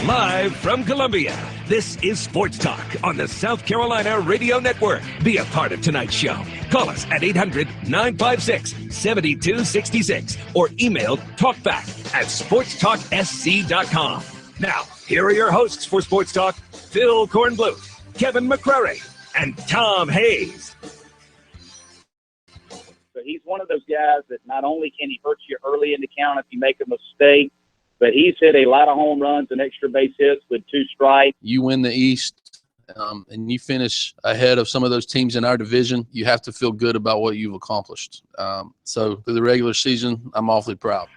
Live from Columbia, this is Sports Talk on the South Carolina Radio Network. Be a part of tonight's show. Call us at 800-956-7266 or email talkback@sportstalksc.com. Now, here are your hosts for Sports Talk, Phil Kornbluth, Kevin McCrary, and Tom Hayes. So he's one of those guys that not only can he hurt you early in the count if you make a mistake, but he's hit a lot of home runs and extra base hits with two strikes. You win the East and you finish ahead of some of those teams in our division, you have to feel good about what you've accomplished. So through the regular season, I'm awfully proud.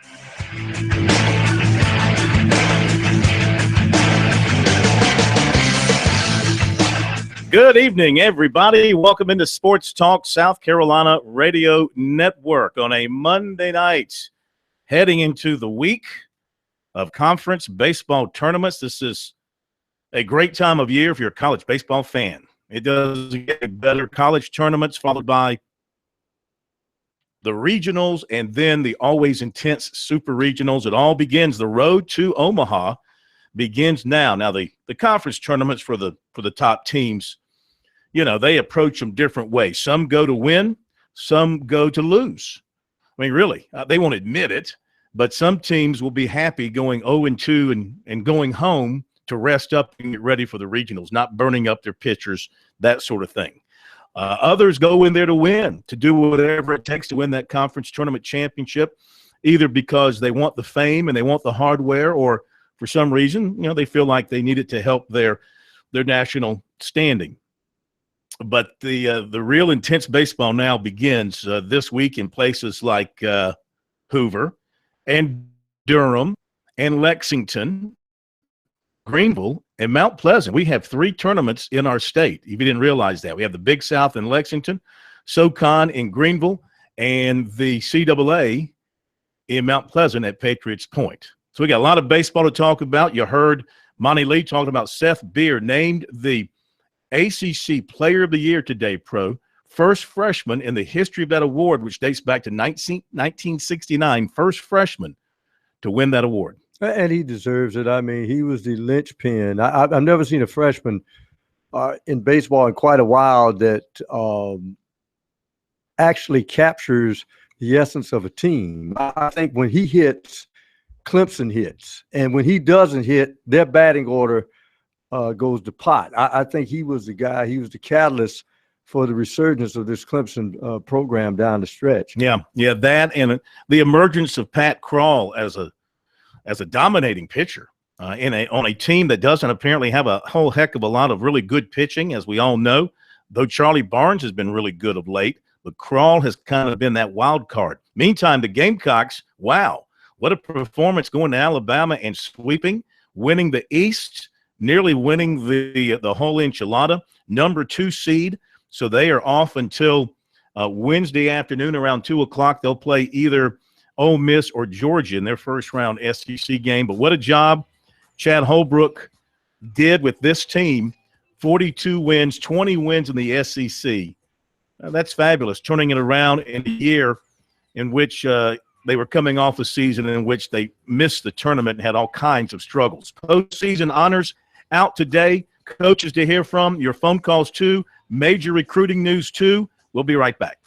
Good evening, everybody. Welcome into Sports Talk South Carolina Radio Network on a Monday night, heading into the week of conference baseball tournaments. This is a great time of year if you're a college baseball fan. It does get better. College tournaments followed by the regionals and then the always intense super regionals. It all begins. The road to Omaha begins now. Now the conference tournaments for the top teams, you know, they approach them different ways. Some go to win, some go to lose. I mean, really, they won't admit it, but some teams will be happy going 0-2 and going home to rest up and get ready for the regionals, not burning up their pitchers, that sort of thing. Others go in there to win, to do whatever it takes to win that conference tournament championship, either because they want the fame and they want the hardware, or for some reason, you know, they feel like they need it to help their national standing. But the real intense baseball now begins this week in places like Hoover and Durham and Lexington, Greenville, and Mount Pleasant. We have 3 tournaments in our state, if you didn't realize that. We have the Big South in Lexington, SoCon in Greenville, and the CAA in Mount Pleasant at Patriots Point. So we got a lot of baseball to talk about. You heard Monty Lee talking about Seth Beard, named the ACC Player of the Year today, first freshman in the history of that award, which dates back to 1969, first freshman to win that award. And he deserves it. I mean, he was the linchpin. I've never seen a freshman in baseball in quite a while that actually captures the essence of a team. I think when he hits, Clemson hits. And when he doesn't hit, their batting order goes to pot. I think he was the guy, he was the catalyst for the resurgence of this Clemson program down the stretch. Yeah, that and the emergence of Pat Krall as a dominating pitcher on a team that doesn't apparently have a whole heck of a lot of really good pitching, as we all know, though Charlie Barnes has been really good of late, but Krall has kind of been that wild card. Meantime, the Gamecocks, wow, what a performance going to Alabama and sweeping, winning the East, nearly winning the whole enchilada, number 2 seed. So they are off until Wednesday afternoon around 2 o'clock. They'll play either Ole Miss or Georgia in their first round SEC game. But what a job Chad Holbrook did with this team. 42 wins, 20 wins in the SEC. That's fabulous, turning it around in a year in which they were coming off a season in which they missed the tournament and had all kinds of struggles. Postseason honors out today. Coaches to hear from, your phone calls too, major recruiting news too. We'll be right back.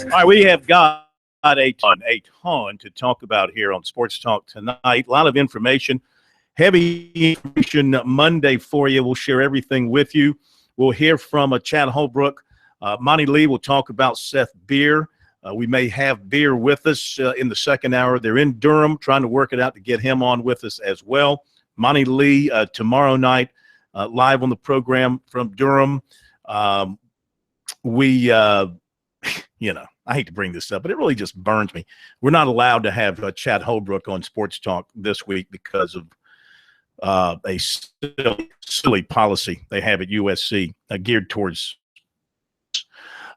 All right, we have got a ton to talk about here on Sports Talk tonight. A lot of information, heavy information Monday for you. We'll share everything with you. We'll hear from Chad Holbrook. Monty Lee will talk about Seth Beer. We may have Beer with us in the second hour. They're in Durham trying to work it out to get him on with us as well. Monty Lee tomorrow night live on the program from Durham. I hate to bring this up, but it really just burns me. We're not allowed to have Chad Holbrook on Sports Talk this week because of a silly policy they have at USC geared towards.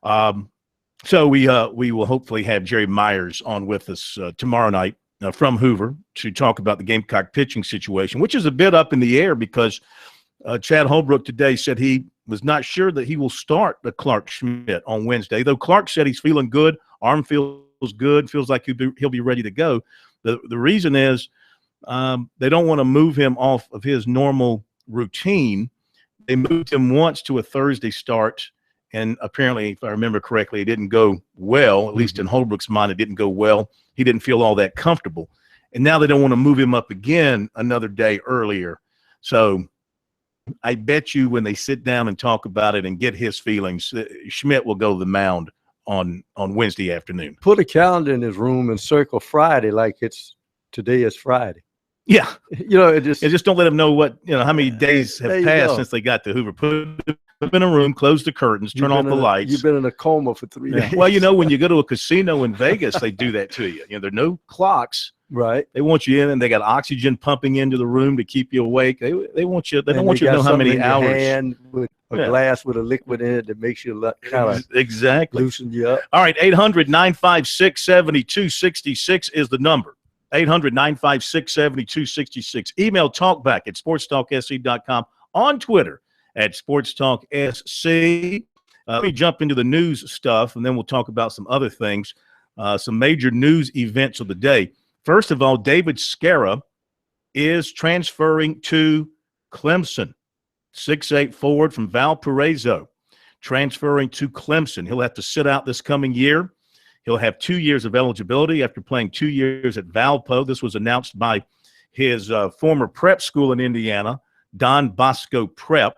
So we will hopefully have Jerry Myers on with us tomorrow night from Hoover to talk about the Gamecock pitching situation, which is a bit up in the air because Chad Holbrook today said he was not sure that he will start the Clark Schmidt on Wednesday, though Clark said he's feeling good. Arm feels good, feels like he'll be ready to go. The reason is they don't want to move him off of his normal routine. They moved him once to a Thursday start, and apparently, if I remember correctly, it didn't go well. At least in Holbrook's mind, it didn't go well. He didn't feel all that comfortable. And now they don't want to move him up again another day earlier. So I bet you when they sit down and talk about it and get his feelings, Schmidt will go to the mound on Wednesday afternoon. Put a calendar in his room and circle Friday like today is Friday. Yeah. It just don't let him know how many days have passed since they got to Hoover. Put him in a room, close the curtains, turn off the lights. You've been in a coma for 3 days. Well, when you go to a casino in Vegas, they do that to you. There are no clocks. Right. They want you in, and they got oxygen pumping into the room to keep you awake. They want you. They don't want you to know how many hours. Hand with a glass with a liquid in it that makes you kind of exactly loosen you up. All right, 800-956-7266 is the number. 800-956-7266. Email talkback at sportstalksc.com. On Twitter at sportstalksc. Let me jump into the news stuff, and then we'll talk about some other things, some major news events of the day. First of all, David Scarra is transferring to Clemson. 6'8" forward from Valparaiso, transferring to Clemson. He'll have to sit out this coming year. He'll have 2 years of eligibility after playing 2 years at Valpo. This was announced by his former prep school in Indiana, Don Bosco Prep.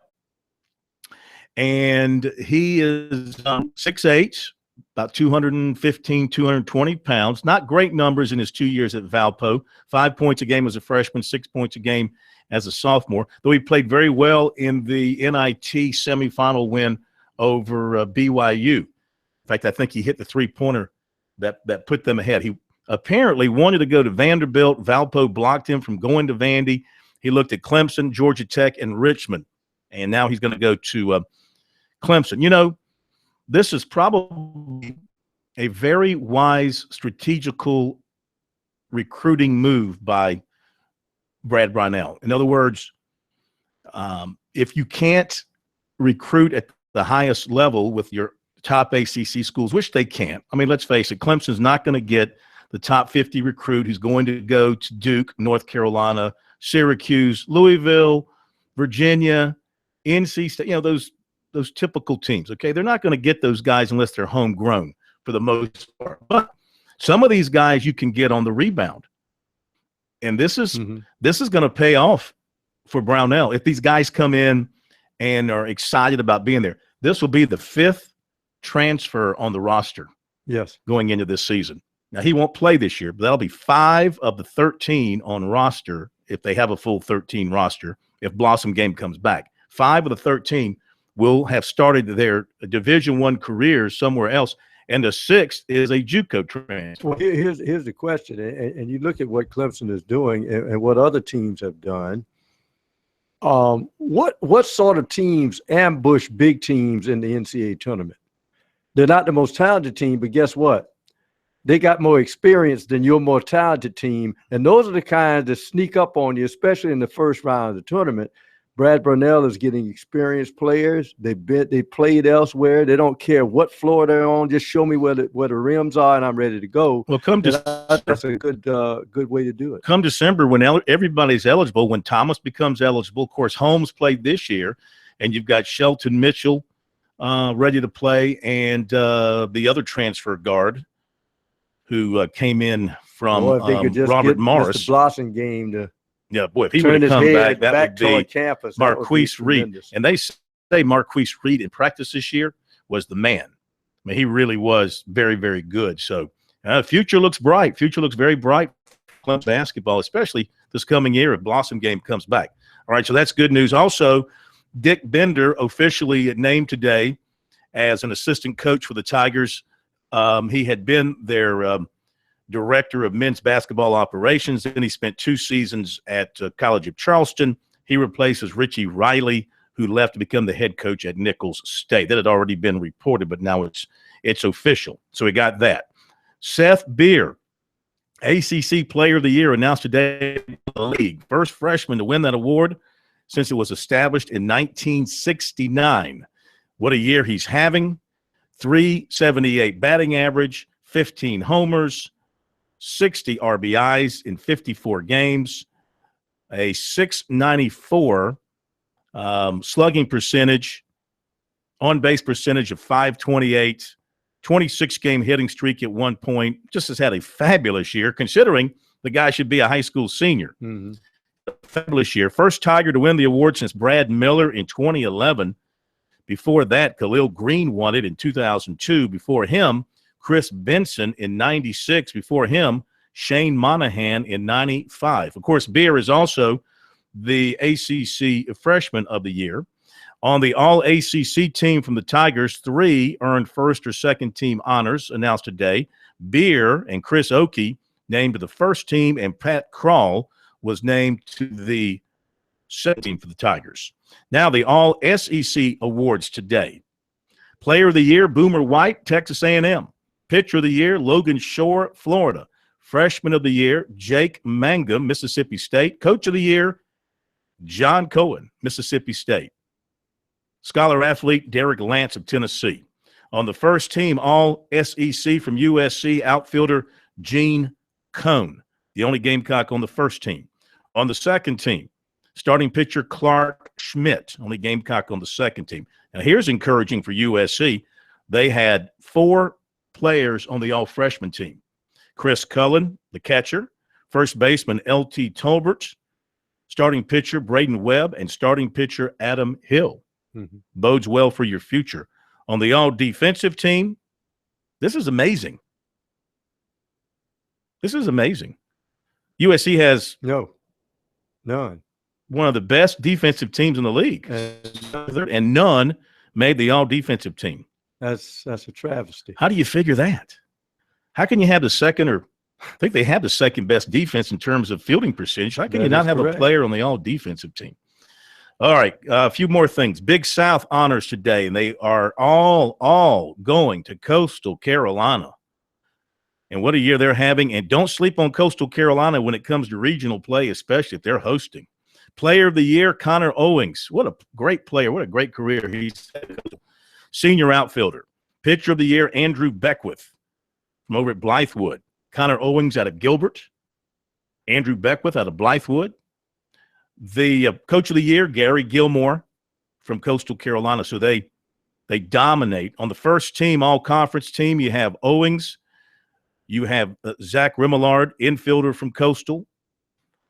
And he is 6'8", about 215, 220 pounds. Not great numbers in his 2 years at Valpo. 5 points a game as a freshman, 6 points a game as a sophomore, though he played very well in the NIT semifinal win over BYU. In fact, I think he hit the three-pointer that put them ahead. He apparently wanted to go to Vanderbilt. Valpo blocked him from going to Vandy. He looked at Clemson, Georgia Tech, and Richmond, and now he's going to go to Clemson. This is probably a very wise strategical recruiting move by Brad Brownell. In other words, if you can't recruit at the highest level with your top ACC schools, which they can't. I mean, let's face it, Clemson's not going to get the top 50 recruit who's going to go to Duke, North Carolina, Syracuse, Louisville, Virginia, NC State, those typical teams, okay? They're not going to get those guys unless they're homegrown for the most part. But some of these guys you can get on the rebound. And this is going to pay off for Brownell. If these guys come in and are excited about being there, this will be the 5th transfer on the roster. Yes. Going into this season. Now, he won't play this year, but that'll be 5 of the 13 on roster if they have a full 13 roster, if Blossom Game comes back. 5 of the 13 will have started their Division I careers somewhere else, and the 6th is a JUCO transfer. Well, here's the question, and you look at what Clemson is doing and what other teams have done. What sort of teams ambush big teams in the NCAA tournament? They're not the most talented team, but guess what? they got more experience than your more talented team. And those are the kinds that sneak up on you, especially in the first round of the tournament. Brad Burnell is getting experienced players. They played elsewhere. They don't care what floor they're on. Just show me where the rims are, and I'm ready to go. Well, that's a good way to do it. Come December, when everybody's eligible, when Thomas becomes eligible, of course, Holmes played this year, and you've got Shelton Mitchell ready to play, and the other transfer guard who came in from Robert Morris. Mr. Blossom game to. Yeah, boy, if he would have come back, that would be campus. Marquise Reed. And they say Marquise Reed in practice this year was the man. I mean, he really was very, very good. So future looks bright. Future looks very bright for Clemson basketball, especially this coming year if Blossom game comes back. All right, so that's good news. Also, Dick Bender officially named today as an assistant coach for the Tigers. He had been their director of men's basketball operations, and he spent 2 seasons at College of Charleston. He replaces Richie Riley, who left to become the head coach at Nicholls State. That had already been reported, but now it's official. So we got that. Seth Beer, ACC Player of the Year, announced today in the league. First freshman to win that award since it was established in 1969. What a year he's having. 378 batting average, 15 homers, 60 RBIs in 54 games, a 694 slugging percentage, on-base percentage of 528, 26-game hitting streak at one point. Just has had a fabulous year, considering the guy should be a high school senior. Mm-hmm. Fabulous year. First Tiger to win the award since Brad Miller in 2011. Before that, Khalil Green won it in 2002. Before him, Chris Benson in 96. Before him, Shane Monahan in 95. Of course, Beer is also the ACC Freshman of the Year. On the All-ACC team from the Tigers, 3 earned first or second team honors announced today. Beer and Chris Oakey named to the first team, and Pat Krall was named to the second team for the Tigers. Now the All-SEC awards today. Player of the Year, Boomer White, Texas A&M. Pitcher of the Year, Logan Shore, Florida. Freshman of the Year, Jake Mangum, Mississippi State. Coach of the Year, John Cohen, Mississippi State. Scholar athlete, Derek Lance of Tennessee. On the first team, All-SEC from USC, outfielder Gene Cone, the only Gamecock on the first team. On the second team, starting pitcher Clark Schmidt, only Gamecock on the second team. Now, here's encouraging for USC. They had 4 players on the all-freshman team. Chris Cullen, the catcher, first baseman L.T. Tolbert, starting pitcher Braden Webb, and starting pitcher Adam Hill. Mm-hmm. Bodes well for your future. On the all-defensive team, this is amazing. This is amazing. USC has none. One of the best defensive teams in the league, and none made the all-defensive team. That's a travesty. How do you figure that? How can you have the second, or I think they have the second best defense in terms of fielding percentage? How can you not have a player on the all-defensive team? All right, a few more things. Big South honors today, and they are all going to Coastal Carolina. And what a year they're having. And don't sleep on Coastal Carolina when it comes to regional play, especially if they're hosting. Player of the Year, Connor Owings. What a great player. What a great career he's had. Senior outfielder. Pitcher of the Year, Andrew Beckwith from over at Blythewood. Connor Owings out of Gilbert. Andrew Beckwith out of Blythewood. The Coach of the Year, Gary Gilmore from Coastal Carolina. So they dominate. On the first team, all-conference team, you have Owings. You have Zach Remillard, infielder from Coastal.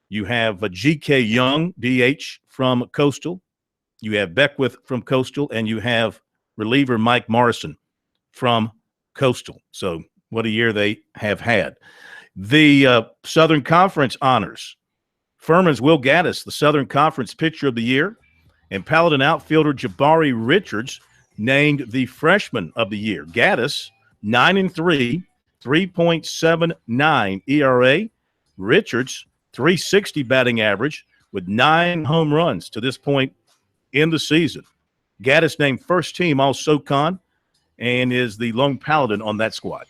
You have G.K. Young, DH from Coastal. You have Beckwith from Coastal, and you have reliever Mike Morrison from Coastal. So what a year they have had. The Southern Conference honors. Furman's Will Gaddis, the Southern Conference Pitcher of the Year, and Paladin outfielder Jabari Richards named the Freshman of the Year. Gaddis, 9-3, 3.79 ERA. Richards, 360 batting average with 9 home runs to this point in the season. Gaddis named first team All-SoCon and is the lone Paladin on that squad.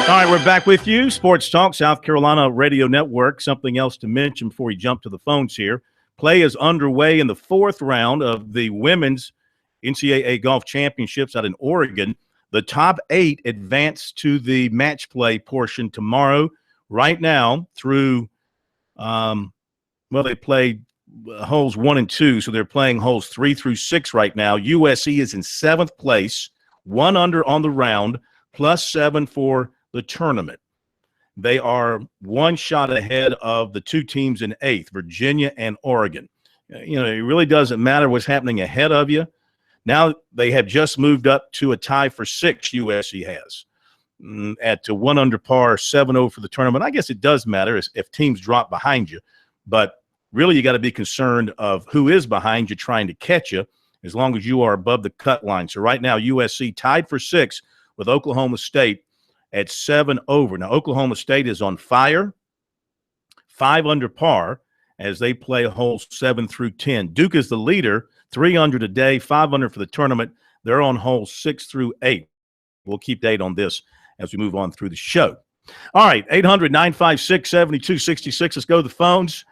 All right, we're back with you. Sports Talk, South Carolina Radio Network. Something else to mention before we jump to the phones here. Play is underway in the fourth round of the women's NCAA Golf Championships out in Oregon. The top 8 advance to the match play portion tomorrow. Right now, through, they play holes 1 and 2, so they're playing holes 3 through 6 right now. USC is in 7th place, 1 under on the round, +7 for the tournament. They are 1 shot ahead of the 2 teams in 8th, Virginia and Oregon. You know, it really doesn't matter what's happening ahead of you. Now they have just moved up to a tie for 6, USC has, at 1 under par, 7-0 for the tournament. I guess it does matter if teams drop behind you, but really you got to be concerned of who is behind you trying to catch you as long as you are above the cut line. So right now USC tied for 6 with Oklahoma State at 7 over. Now, Oklahoma State is on fire, 5 under par as they play holes 7 through 10. Duke is the leader, 3 under today, 5 under for the tournament. They're on holes 6 through 8. We'll keep date on this as we move on through the show. All right, 800-956-7266. Let's go to the phones.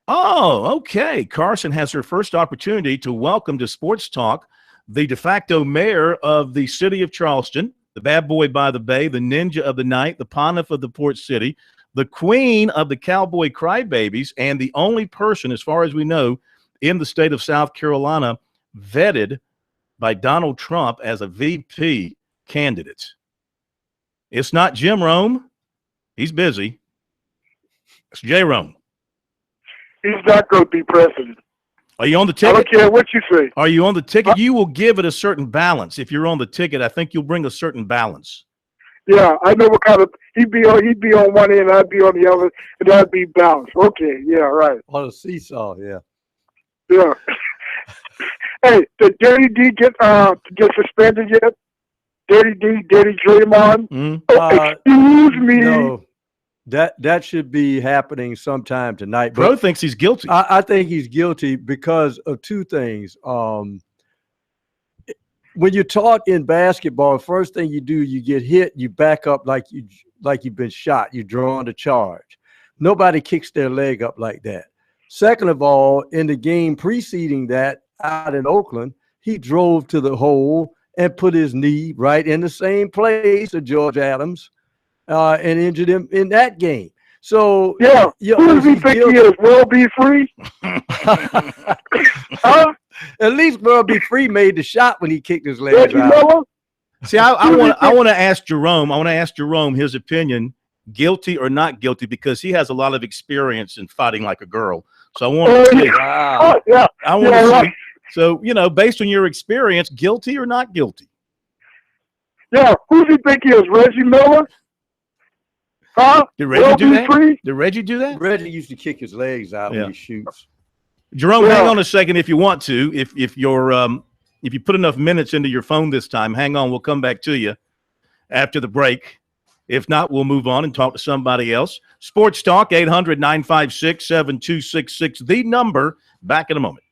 Oh, okay. Carson has her first opportunity to welcome to Sports Talk the de facto mayor of the city of Charleston, the bad boy by the bay, the ninja of the night, the Pontiff of the Port City, the queen of the Cowboy Crybabies, and the only person, as far as we know, in the state of South Carolina vetted by Donald Trump as a VP candidate. It's not Jim Rome. He's busy. It's J. Rome. He's not going to be president. Are you on the ticket? I don't care what you say. Are you on the ticket? You will give it a certain balance. If you're on the ticket, I think you'll bring a certain balance. Yeah, I know what kind of he'd be on one end, I'd be on the other, and that'd be balanced. Okay, yeah, right. On a seesaw, yeah. Yeah. Hey, did Dirty D get suspended yet? Dirty Draymond? Excuse me. No. That should be happening sometime tonight. Bro thinks he's guilty. I think he's guilty because of 2 things. When you're taught in basketball, first thing you do, you get hit, you back up like you've been shot. You're drawn to charge. Nobody kicks their leg up like that. Second of all, in the game preceding that out in Oakland, he drove to the hole and put his knee right in the same place of George Adams. and injured him in that game. So Yeah. you Who know, does he he's think he guilty. is? Will be free? Huh? At least Will be free made the shot when he kicked his legs Reggie out. Miller? See, I want to ask Jerome. I want to ask Jerome his opinion, guilty or not guilty, because he has a lot of experience in fighting like a girl. So I want to see. Wow. Oh, yeah. I want to Yeah, see. right. So based on your experience, guilty or not guilty? Yeah. Who does he think he is? Reggie Miller? Huh? Did Reggie Will do be that? free? Did Reggie do that? Reggie used to kick his legs out Yeah. when he shoots. Jerome, Yeah. hang on a second if you want to. If you put enough minutes into your phone this time, hang on. We'll come back to you after the break. If not, we'll move on and talk to somebody else. Sports Talk, 800-956-7266, the number. Back in a moment.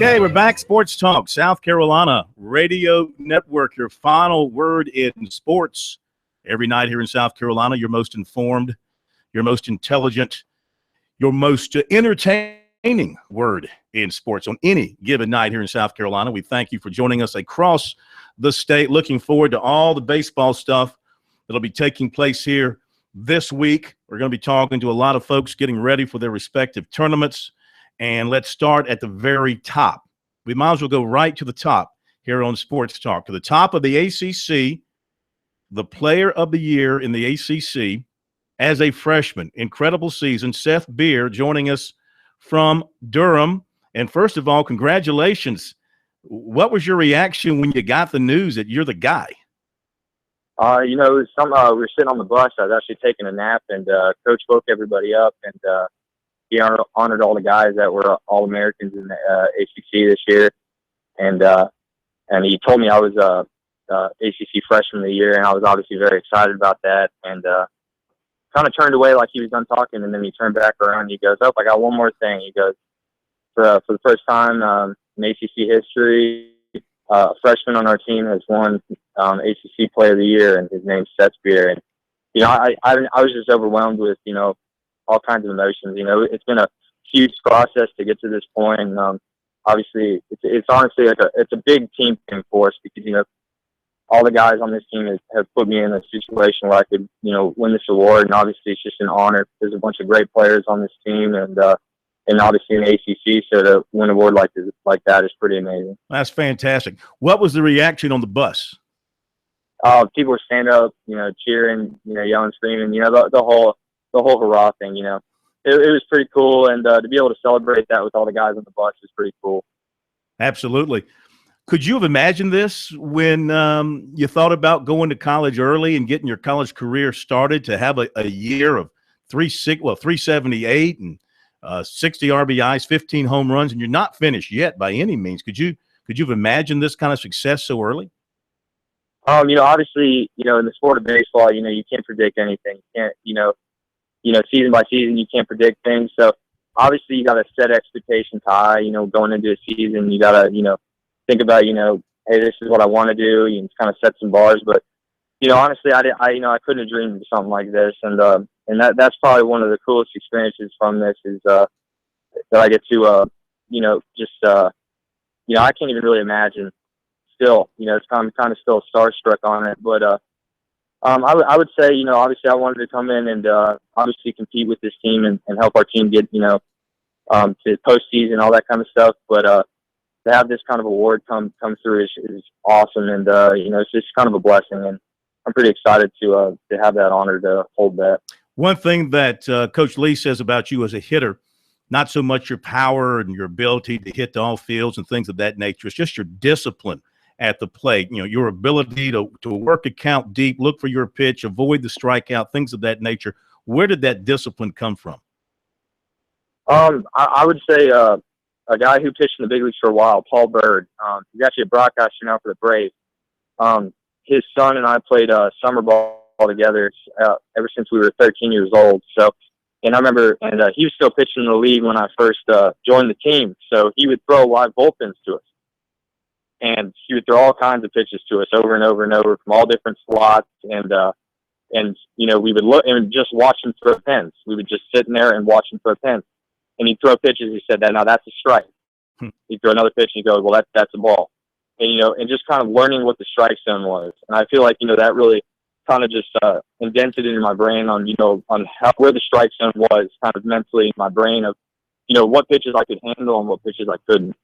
Okay, we're back. Sports Talk, South Carolina Radio Network. Your final word in sports. Every night here in South Carolina, your most informed, your most intelligent, your most entertaining word in sports on any given night here in South Carolina. We thank you for joining us across the state. Looking forward to all the baseball stuff that'll be taking place here this week. We're going to be talking to a lot of folks getting ready for their respective tournaments. And let's start at the very top. We might as well go right to the top here on Sports Talk. To the top of the ACC, the player of the year in the ACC as a freshman. Incredible season. Seth Beer joining us from Durham. And first of all, congratulations. What was your reaction when you got the news that you're the guy? It was we were sitting on the bus. I was actually taking a nap, and Coach woke everybody up, and he honored all the guys that were All-Americans in the ACC this year. And he told me I was ACC Freshman of the Year, and I was obviously very excited about that. And kind of turned away like he was done talking, and then he turned back around. And he goes, "Oh, I got one more thing." He goes, "For the first time in ACC history, a freshman on our team has won ACC Player of the Year, and his name's Seth Beer." And I was just overwhelmed with all kinds of emotions. It's been a huge process to get to this point, and obviously it's honestly it's a big team thing for us because all the guys on this team have put me in a situation where I could win this award, and obviously it's just an honor. There's a bunch of great players on this team, and obviously in the ACC, so to win an award like that is pretty amazing. That's fantastic. What was the reaction on the bus? People were standing up, cheering, yelling, screaming, the whole hurrah thing. It was pretty cool, and to be able to celebrate that with all the guys on the bus is pretty cool. Absolutely. Could you have imagined this when you thought about going to college early and getting your college career started, to have a year of 378 and 60 RBIs, 15 home runs, and you're not finished yet by any means? Could you have imagined this kind of success so early? Obviously, in the sport of baseball, you can't predict anything. You can't, season by season, you can't predict things. So obviously you got to set expectations high, going into a season. You got to, think about, hey, this is what I want to do. You can kind of set some bars, but, honestly, I couldn't have dreamed of something like this. And that's probably one of the coolest experiences from this is, that I get to, I can't even really imagine still, it's kind of still starstruck on it, but, I would say, obviously I wanted to come in and obviously compete with this team and help our team get, to postseason, all that kind of stuff. But to have this kind of award come through is awesome, and it's just kind of a blessing, and I'm pretty excited to have that honor to hold that. One thing that Coach Lee says about you as a hitter, not so much your power and your ability to hit all fields and things of that nature, it's just your discipline at the plate, your ability to work a count deep, look for your pitch, avoid the strikeout, things of that nature. Where did that discipline come from? I would say a guy who pitched in the big leagues for a while, Paul Bird. He's actually a broadcaster now for the Braves. His son and I played summer ball together ever since we were 13 years old. So, and I remember, and he was still pitching in the league when I first joined the team. So he would throw live bullpens to us. And he would throw all kinds of pitches to us over and over and over from all different slots. And we would look and just watch him throw pins. We would just sit in there and watch him throw pins. And he'd throw pitches. He said, "Now that's a strike." He'd throw another pitch and he'd go, "Well, that's a ball." And, and just kind of learning what the strike zone was. And I feel like, that really kind of just indented into my brain on, on where the strike zone was kind of mentally in my brain of, what pitches I could handle and what pitches I couldn't.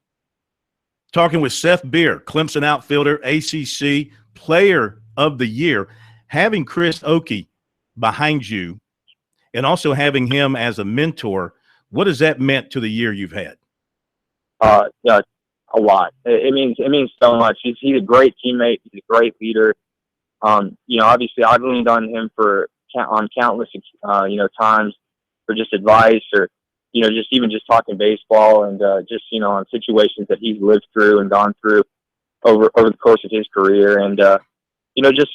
Talking with Seth Beer, Clemson outfielder, ACC Player of the Year. Having Chris Oakey behind you and also having him as a mentor, what has that meant to the year you've had? Yeah, a lot. It means so much. He's a great teammate. He's a great leader. Obviously I've leaned on him on countless, times for just advice or, just talking baseball and just, on situations that he's lived through and gone through over the course of his career. And, just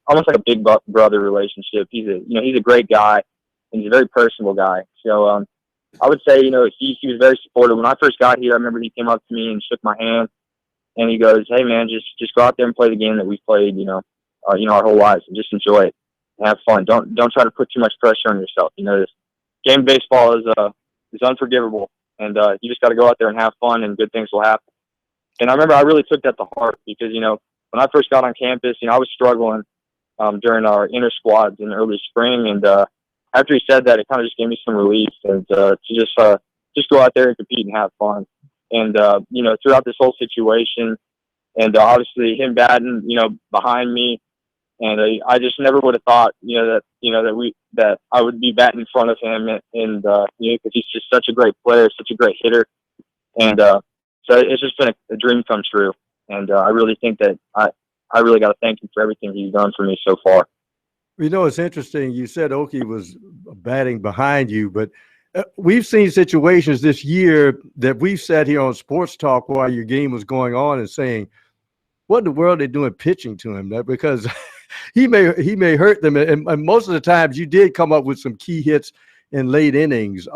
almost like a big brother relationship. He's a great guy and he's a very personable guy. So, I would say, he was very supportive. When I first got here, I remember he came up to me and shook my hand, and he goes, "Hey man, just go out there and play the game that we've played, our whole lives, and just enjoy it and have fun. Don't try to put too much pressure on yourself. This game of baseball is unforgivable, and you just got to go out there and have fun, and good things will happen." And I remember I really took that to heart because when I first got on campus, I was struggling during our inter squads in early spring, and after he said that, it kind of just gave me some relief and to just go out there and compete and have fun. And throughout this whole situation, and obviously him batting, behind me, and I just never would have thought, that I would be batting in front of him, and because he's just such a great player, such a great hitter, and so it's just been a dream come true. And I really think that I really got to thank him for everything he's done for me so far. It's interesting. You said Okie was batting behind you, but we've seen situations this year that we've sat here on Sports Talk while your game was going on and saying, what in the world are they doing pitching to him? Because he may hurt them. And most of the times you did come up with some key hits in late innings.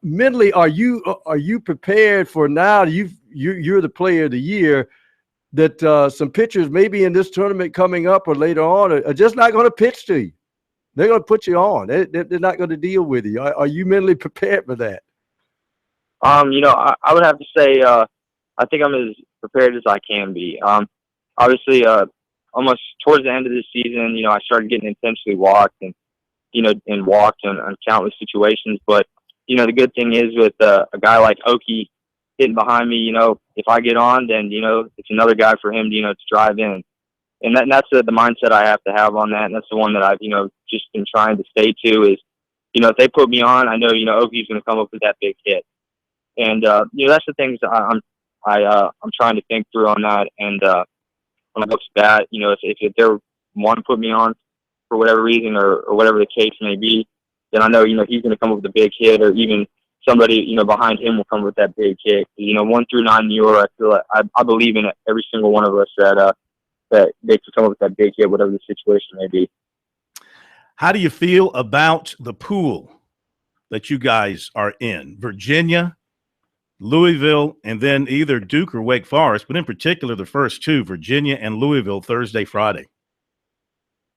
Mentally, are you prepared for now? You're the player of the year, that some pitchers maybe in this tournament coming up or later on are just not going to pitch to you. They're going to put you on. They're not going to deal with you. Are you mentally prepared for that? I would have to say I think I'm as prepared as I can be. Obviously, almost towards the end of this season, I started getting intentionally walked and walked on countless situations. But the good thing is with a guy like Okie hitting behind me, if I get on, then it's another guy for him to drive in, and that's the mindset I have to have on that, and that's the one that I've just been trying to stay to is if they put me on, I know Okie's going to come up with that big hit, and that's the things I'm trying to think through on that, and when I go to bat, if they want to put me on for whatever reason or whatever the case may be, then I know he's going to come up with a big hit, or even somebody behind him will come with that big hit. 1 through 9 Euro, I feel like I believe in every single one of us that they can come up with that big hit, whatever the situation may be. How do you feel about the pool that you guys are in? Virginia, Louisville, and then either Duke or Wake Forest, but in particular the first two, Virginia and Louisville, Thursday, Friday.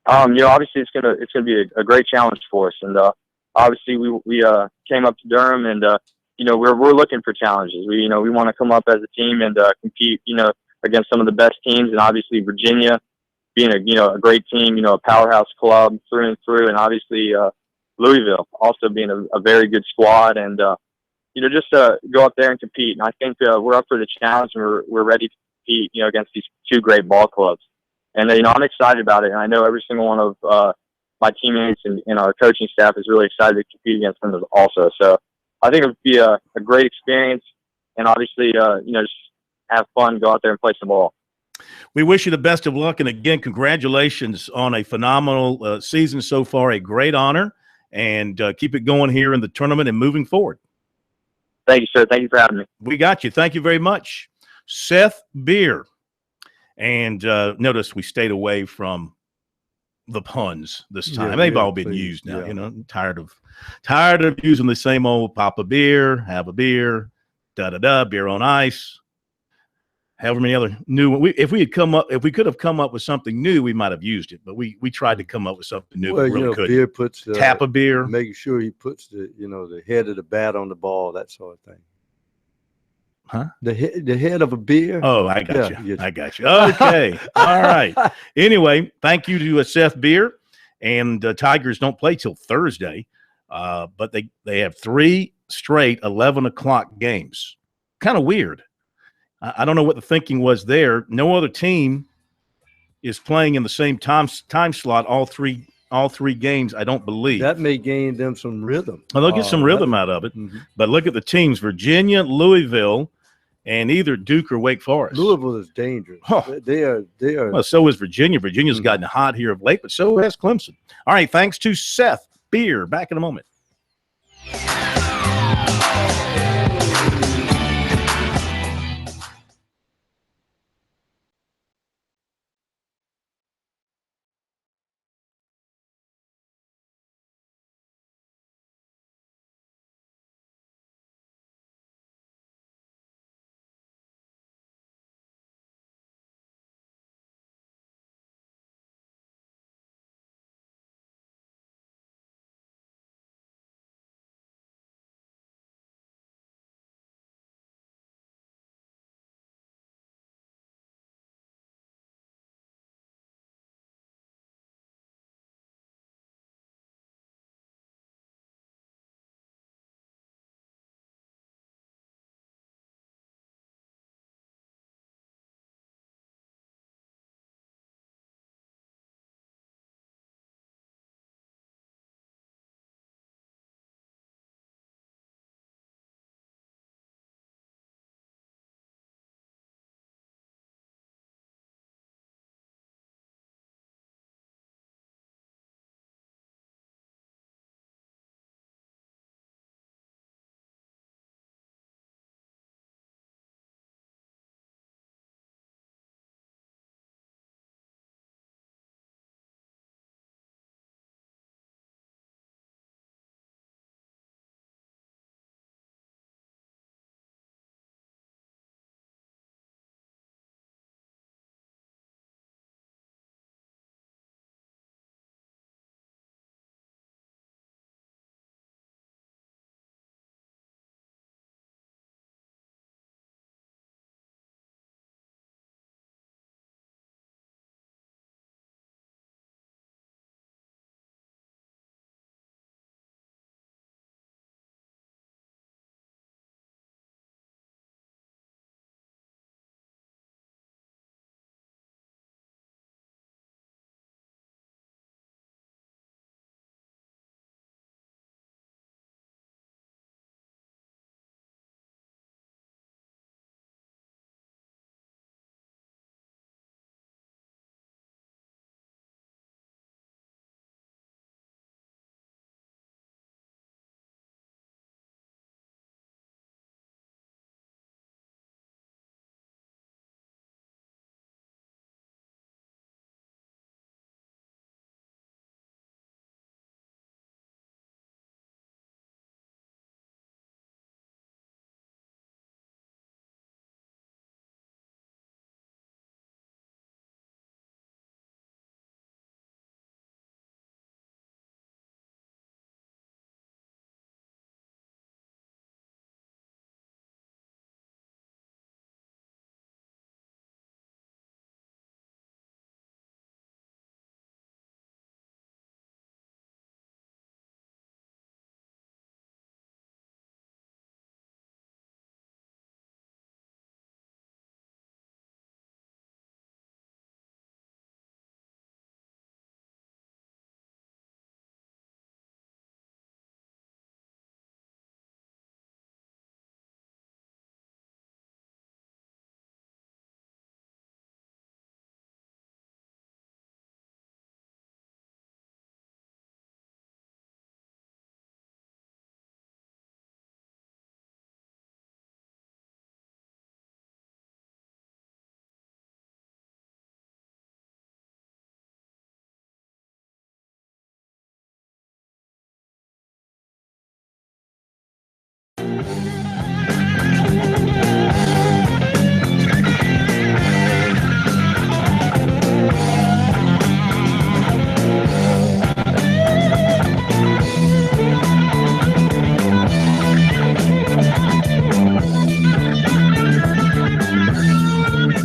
Obviously it's gonna be a great challenge for us, and obviously we came up to Durham, and we're looking for challenges. We want to come up as a team and compete against some of the best teams, and obviously Virginia being a great team, a powerhouse club through and through, and obviously Louisville also being a very good squad, and just go up there and compete. And I think we're up for the challenge, and we're ready to compete against these two great ball clubs. And I'm excited about it, and I know every single one of my teammates and our coaching staff is really excited to compete against them also. So I think it would be a great experience, and obviously, just have fun, go out there and play some ball. We wish you the best of luck, and again, congratulations on a phenomenal season so far, a great honor, and keep it going here in the tournament and moving forward. Thank you, sir. Thank you for having me. We got you. Thank you very much. Seth Beer. And notice we stayed away from the puns this time. They've all been used now. Yeah. Tired of using the same old pop a beer, have a beer, beer on ice. However many other new one. If we could have come up with something new, we might have used it. But we tried to come up with something new. Well, we really couldn't. Beer puts tap a beer, making sure he puts the head of the bat on the ball, that sort of thing. Huh? The head of a beer. Oh, I got you. Yes. I got you. Okay. All right. Anyway, thank you to Seth Beer. And Tigers don't play till Thursday, but they have 3 straight 11 o'clock games. Kind of weird. I don't know what the thinking was there. No other team is playing in the same time slot all three games, I don't believe. That may gain them some rhythm. Well, they'll get some rhythm out of it. Mm-hmm. But look at the teams, Virginia, Louisville, and either Duke or Wake Forest. Louisville is dangerous. Oh. They are. Well, so is Virginia. Virginia's gotten hot here of late, but so has Clemson. All right, thanks to Seth Beer. Back in a moment.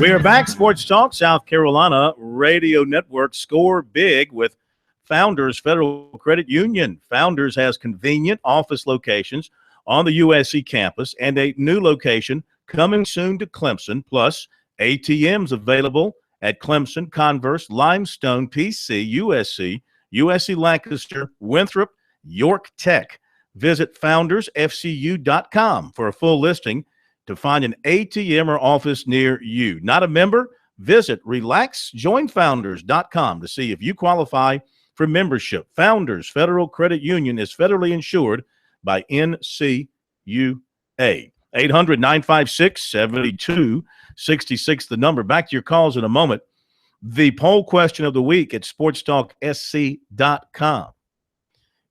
We are back. Sports Talk, South Carolina Radio Network. Score big with Founders Federal Credit Union. Founders has convenient office locations on the USC campus and a new location coming soon to Clemson, plus ATMs available at Clemson, Converse, Limestone, PC, USC Lancaster, Winthrop, York Tech. Visit foundersfcu.com for a full listing to find an ATM or office near you. Not a member? Visit relaxjoinfounders.com to see if you qualify for membership. Founders Federal Credit Union is federally insured by NCUA. 800-956-7266, the number. Back to your calls in a moment. The poll question of the week at sportstalksc.com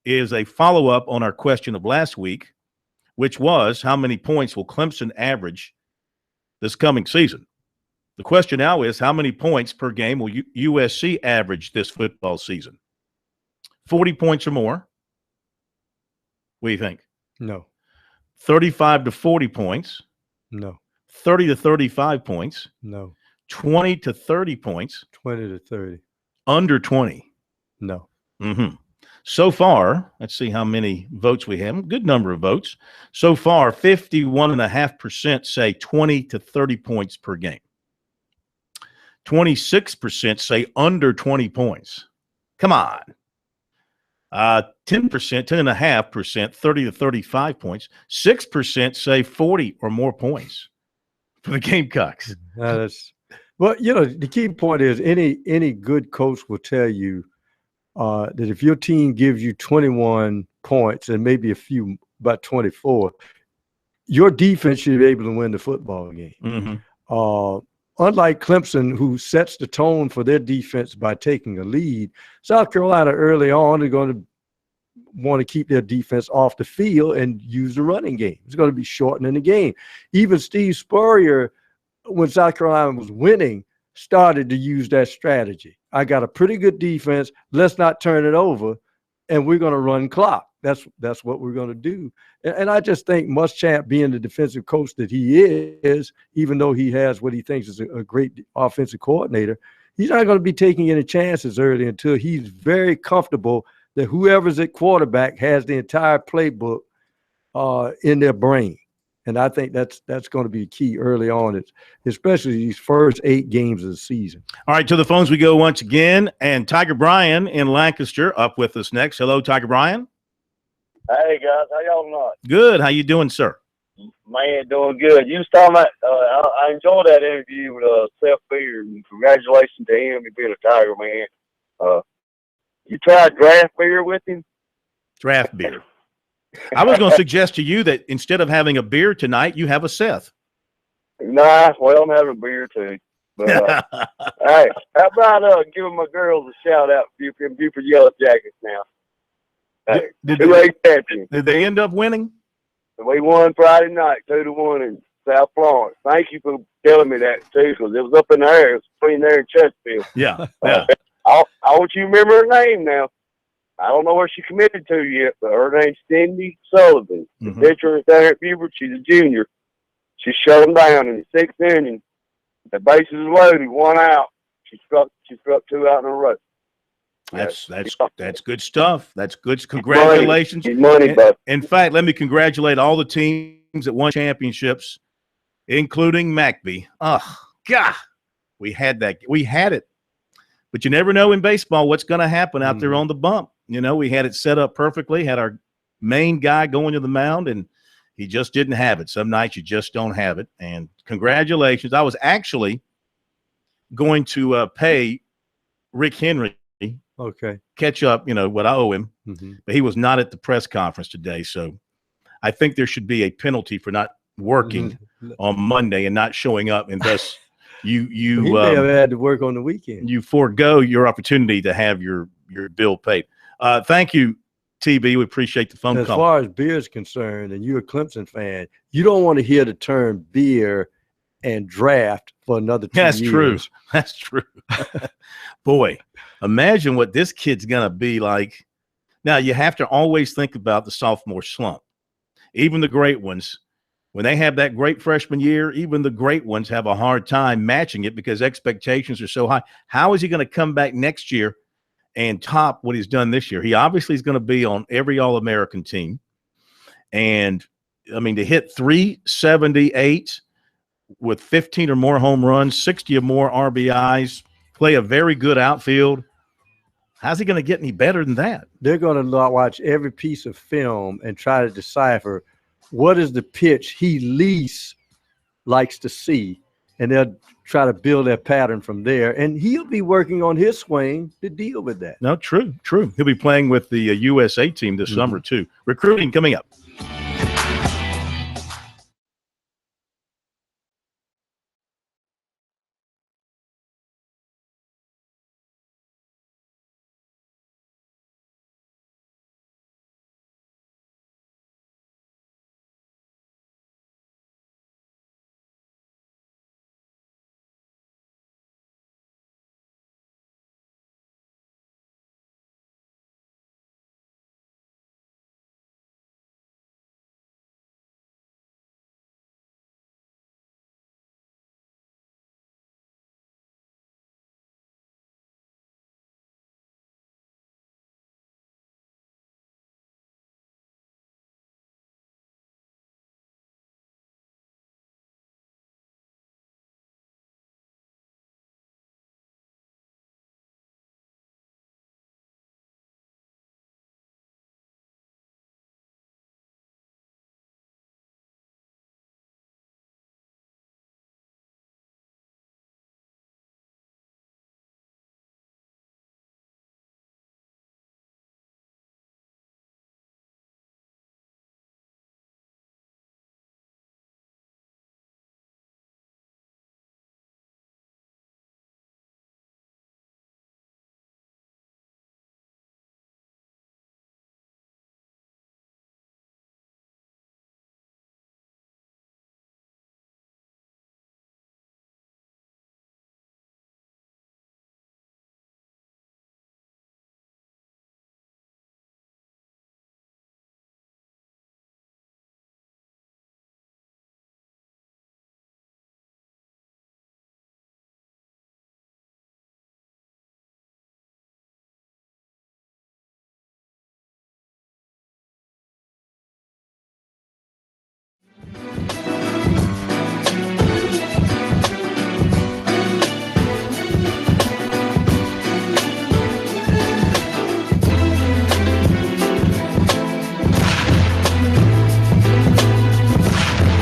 is a follow-up on our question of last week, which was, how many points will Clemson average this coming season? The question now is, how many points per game will USC average this football season? 40 points or more? What do you think? No. 35 to 40 points? No. 30 to 35 points? No. 20 to 30 points? 20 to 30. Under 20? No. Mm-hmm. So far, let's see how many votes we have. Good number of votes. So far, 51.5% say 20 to 30 points per game. 26% say under 20 points. Come on. 10%, 10.5%, 30 to 35 points. 6% say 40 or more points for the Gamecocks. Well, the key point is any good coach will tell you that if your team gives you 21 points and maybe a few, about 24, your defense should be able to win the football game. Mm-hmm. Unlike Clemson, who sets the tone for their defense by taking a lead, South Carolina early on are going to want to keep their defense off the field and use the running game. It's going to be shortening the game. Even Steve Spurrier, when South Carolina was winning, started to use that strategy. I got a pretty good defense. Let's not turn it over, and we're going to run clock. That's what we're going to do. And I just think Muschamp, being the defensive coach that he is, even though he has what he thinks is a great offensive coordinator, he's not going to be taking any chances early until he's very comfortable that whoever's at quarterback has the entire playbook in their brain. And I think that's going to be key early on, especially these first 8 games of the season. All right, to the phones we go once again. And Tiger Bryan in Lancaster up with us next. Hello, Tiger Bryan. Hey, guys. How y'all tonight? Good. How you doing, sir? Man, doing good. You was talking about I enjoyed that interview with Seth Beard. And congratulations to him for being a Tiger, man. You tried draft beer with him? Draft beer. I was going to suggest to you that instead of having a beer tonight, you have a Seth. Nah, well, I'm having a beer too. But hey, how about giving my girls a shout out for Buford Yellow Jackets now? Hey, Did 2A champion. Did they end up winning? We won Friday night, 2-1 in South Florence. Thank you for telling me that too, because it was up in the air. It was between there and Chesterfield. Yeah. I want you to remember her name now. I don't know where she committed to yet, but her name's Cindy Sullivan. The pitcher is down at Buford. She's a junior. She shut them down in the 6th inning. The bases loaded, 1 out. She struck 2 out in a row. That's good stuff. That's good. Congratulations. Money, but in fact, let me congratulate all the teams that won championships, including McBee. Oh, God. We had it. But you never know in baseball what's going to happen out there on the bump. We had it set up perfectly, had our main guy going to the mound, and he just didn't have it. Some nights you just don't have it. And congratulations. I was actually going to pay Rick Henry catch up, what I owe him. But he was not at the press conference today. So I think there should be a penalty for not working on Monday and not showing up, and thus you may have had to work on the weekend. You forego your opportunity to have your bill paid. Thank you, TB. We appreciate the phone call. As far as beer is concerned, and you're a Clemson fan, you don't want to hear the term beer and draft for another 2 years. That's true. Boy, imagine what this kid's going to be like. Now, you have to always think about the sophomore slump. Even the great ones when they have that great freshman year, even the great ones have a hard time matching it because expectations are so high. How is he going to come back next year and top what he's done this year? He obviously is going to be on every All-American team. And, I mean, to hit 378 with 15 or more home runs, 60 or more RBIs, play a very good outfield, how's he going to get any better than that? They're going to watch every piece of film and try to decipher what is the pitch he least likes to see, and they'll try to build their pattern from there. And he'll be working on his swing to deal with that. No, true. He'll be playing with the USA team this summer, too. Recruiting coming up.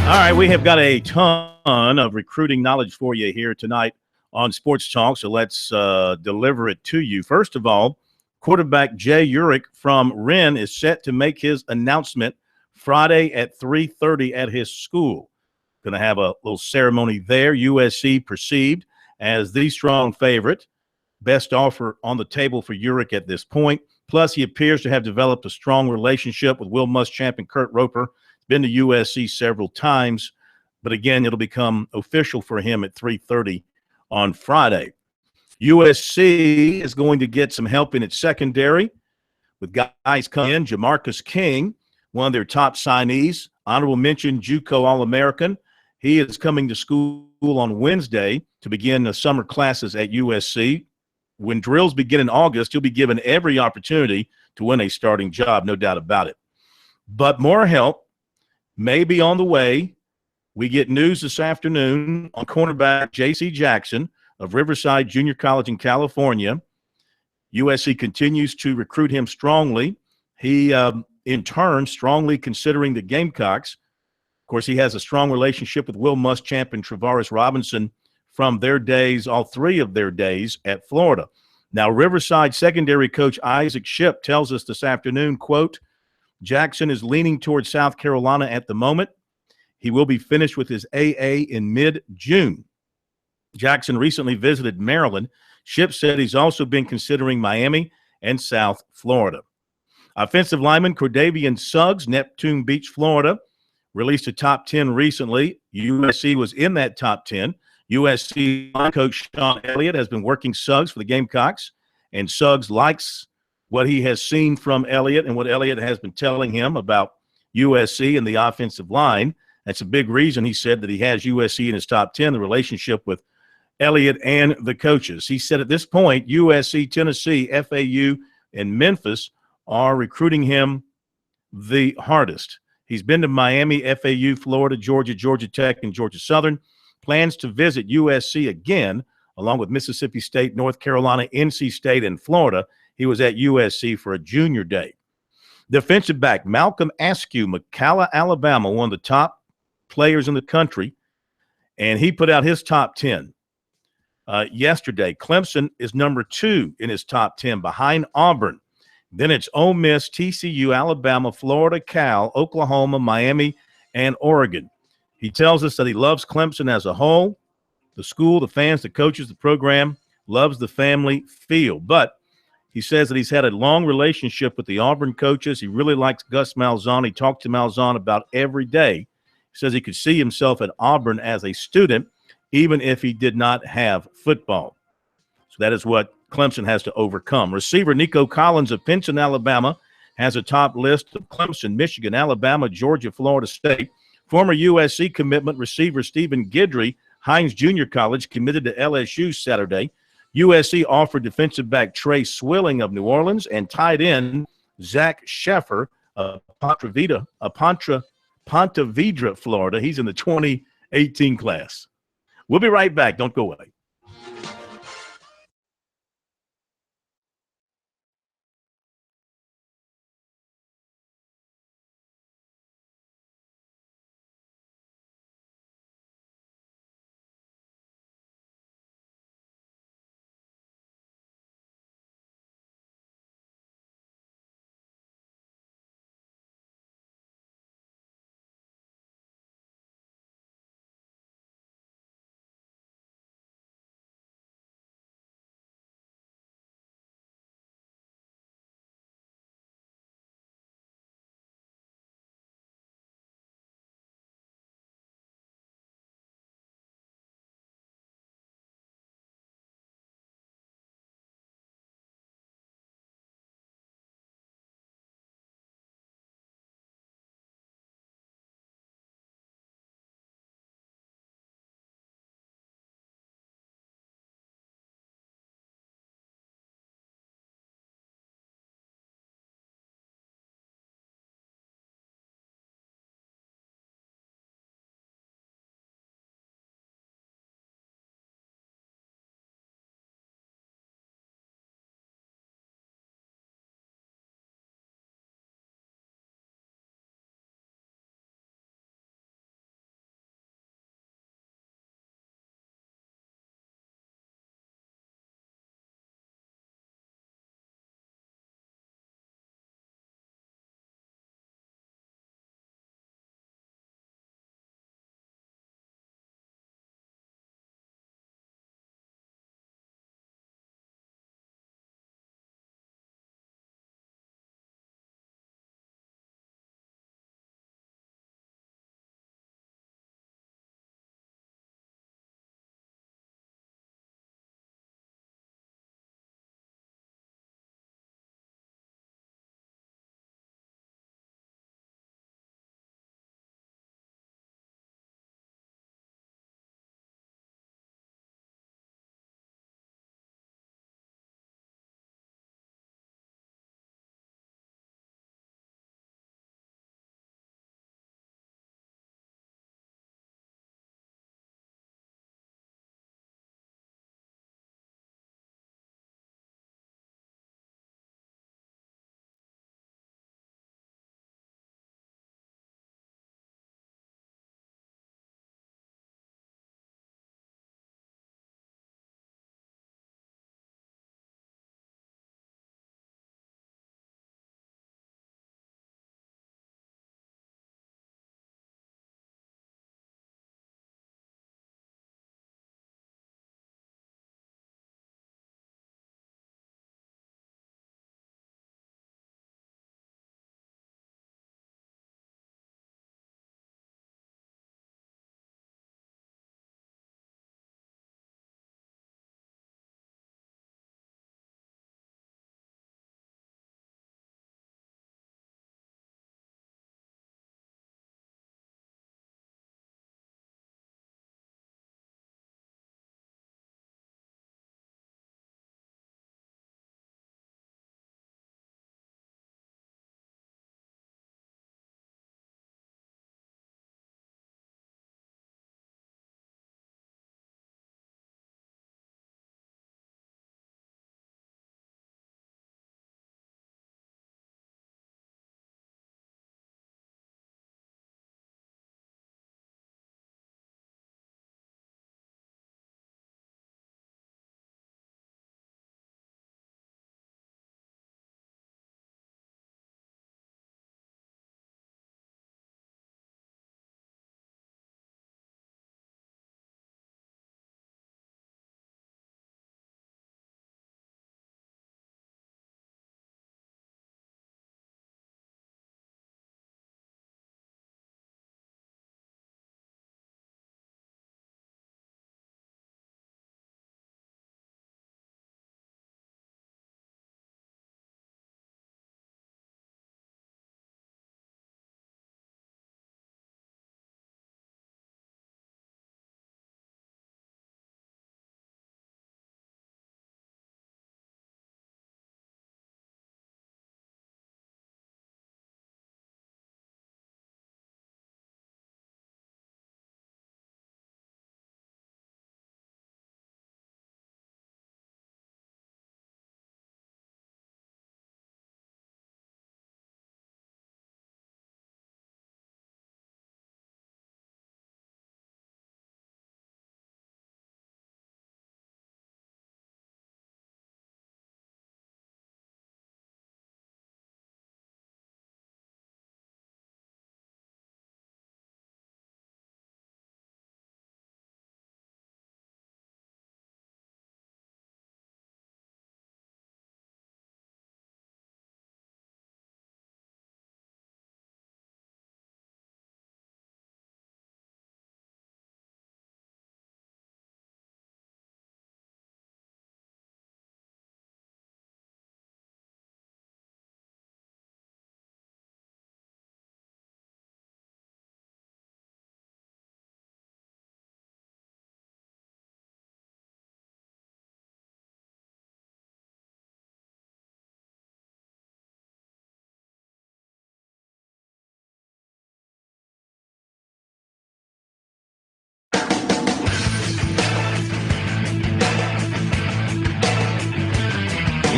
All right, we have got a ton of recruiting knowledge for you here tonight on Sports Talk, so let's deliver it to you. First of all, quarterback Jay Urich from Wren is set to make his announcement Friday at 3:30 at his school. Going to have a little ceremony there. USC perceived as the strong favorite. Best offer on the table for Urich at this point. Plus, he appears to have developed a strong relationship with Will Muschamp and Kurt Roper. Been to USC several times, but again, it'll become official for him at 3:30 on Friday. USC is going to get some help in its secondary with guys coming in. Jamarcus King, one of their top signees, honorable mention JUCO All-American. He is coming to school on Wednesday to begin the summer classes at USC. When drills begin in August, he'll be given every opportunity to win a starting job, no doubt about it. But more help may be on the way. We get news this afternoon on cornerback J.C. Jackson of Riverside Junior College in California. USC continues to recruit him strongly. He, in turn, strongly considering the Gamecocks. Of course, he has a strong relationship with Will Muschamp and Travaris Robinson from their days, all three of their days at Florida. Now, Riverside secondary coach Isaac Shipp tells us this afternoon, quote, Jackson is leaning towards South Carolina at the moment. He will be finished with his AA in mid-June. Jackson recently visited Maryland. Shipp said he's also been considering Miami and South Florida. Offensive lineman Cordavian Suggs, Neptune Beach, Florida, released a top 10 recently. USC was in that top 10. USC coach Sean Elliott has been working Suggs for the Gamecocks, and Suggs likes what he has seen from Elliott and what Elliott has been telling him about USC and the offensive line. That's a big reason he said that he has USC in his top 10, the relationship with Elliott and the coaches. He said at this point, USC, Tennessee, FAU, and Memphis are recruiting him the hardest. He's been to Miami, FAU, Florida, Georgia, Georgia Tech, and Georgia Southern. Plans to visit USC again, along with Mississippi State, North Carolina, NC State, and Florida. He was at USC for a junior day. Defensive back Malcolm Askew, McCalla, Alabama, one of the top players in the country, and he put out his top 10 yesterday. Clemson is number 2 in his top 10 behind Auburn. Then it's Ole Miss, TCU, Alabama, Florida, Cal, Oklahoma, Miami, and Oregon. He tells us that he loves Clemson as a whole, the school, the fans, the coaches, the program, loves the family feel. But he says that he's had a long relationship with the Auburn coaches. He really likes Gus Malzahn. He talked to Malzahn about every day. He says he could see himself at Auburn as a student, even if he did not have football. So that is what Clemson has to overcome. Receiver Nico Collins of Pinson, Alabama, has a top list of Clemson, Michigan, Alabama, Georgia, Florida State. Former USC commitment receiver Stephen Guidry, Hines Junior College, committed to LSU Saturday. USC offered defensive back Trey Swilling of New Orleans and tight end Zach Sheffer of Ponte Vedra, Florida. He's in the 2018 class. We'll be right back. Don't go away.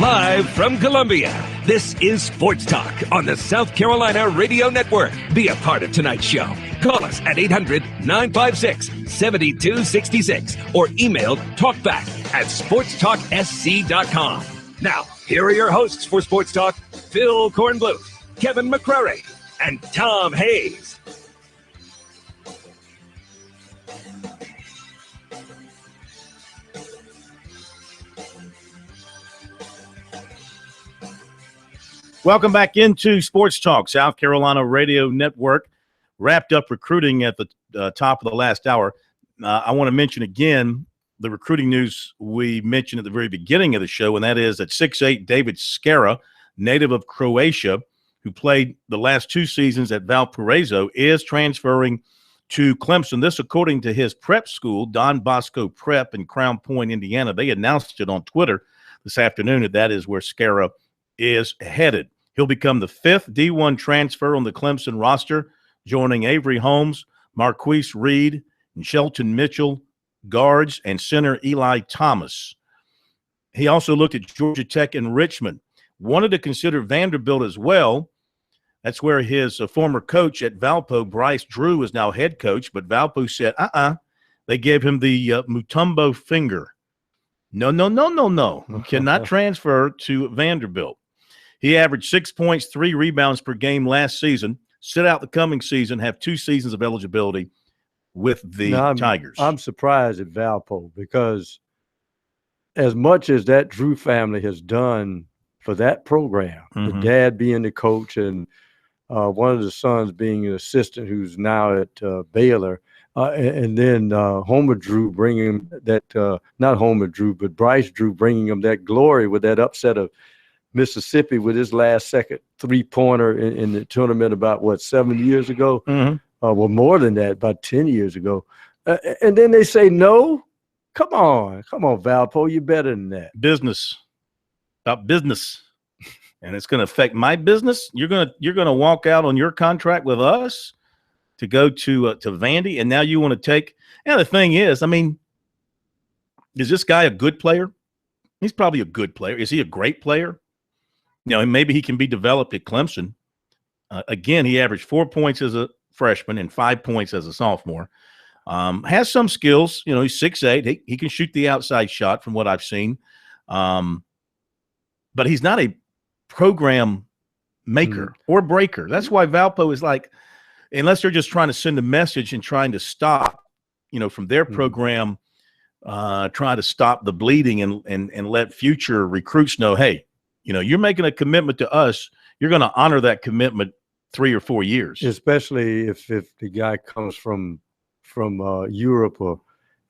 Live from Columbia, this is Sports Talk on the South Carolina Radio Network. Be a part of tonight's show. Call us at 800-956-7266 or email talkback@sportstalksc.com. Now, here are your hosts for Sports Talk, Phil Kornbluth, Kevin McCrary, and Tom Hayes. Welcome back into Sports Talk, South Carolina Radio Network. Wrapped up recruiting at the top of the last hour. I want to mention again the recruiting news we mentioned at the very beginning of the show, and that is that 6'8" David Skara, native of Croatia, who played the last 2 seasons at Valparaiso, is transferring to Clemson. This according to his prep school, Don Bosco Prep in Crown Point, Indiana. They announced it on Twitter this afternoon that is where Skara is headed. He'll become the 5th D1 transfer on the Clemson roster, joining Avery Holmes, Marquise Reed, and Shelton Mitchell, guards, and center Eli Thomas. He also looked at Georgia Tech and Richmond. Wanted to consider Vanderbilt as well. That's where his former coach at Valpo, Bryce Drew, is now head coach, but Valpo said, They gave him the Mutombo finger. No. Cannot transfer to Vanderbilt. He averaged 6 points, 3 rebounds per game last season, sit out the coming season, have 2 seasons of eligibility with the Tigers. I'm surprised at Valpo because as much as that Drew family has done for that program, the dad being the coach and one of the sons being an assistant who's now at Baylor, and then Homer Drew bringing that not Homer Drew, but Bryce Drew bringing him that glory with that upset of Mississippi with his last second 3-pointer in the tournament about, 7 years ago? Well, more than that, about 10 years ago. And then they say, no? Come on, Valpo, you're better than that. Business. About business. And it's going to affect my business. You're going to walk out on your contract with us to go to Vandy, and now you want to take – and the thing is, is this guy a good player? He's probably a good player. Is he a great player? Maybe he can be developed at Clemson. Again, he averaged 4 points as a freshman and 5 points as a sophomore. Has some skills. He's 6'8". He can shoot the outside shot from what I've seen. But he's not a program maker or breaker. That's why Valpo is like, unless they're just trying to send a message and trying to stop, from their program, try to stop the bleeding and let future recruits know, hey, you're making a commitment to us. You're going to honor that commitment 3 or 4 years. Especially if the guy comes from Europe or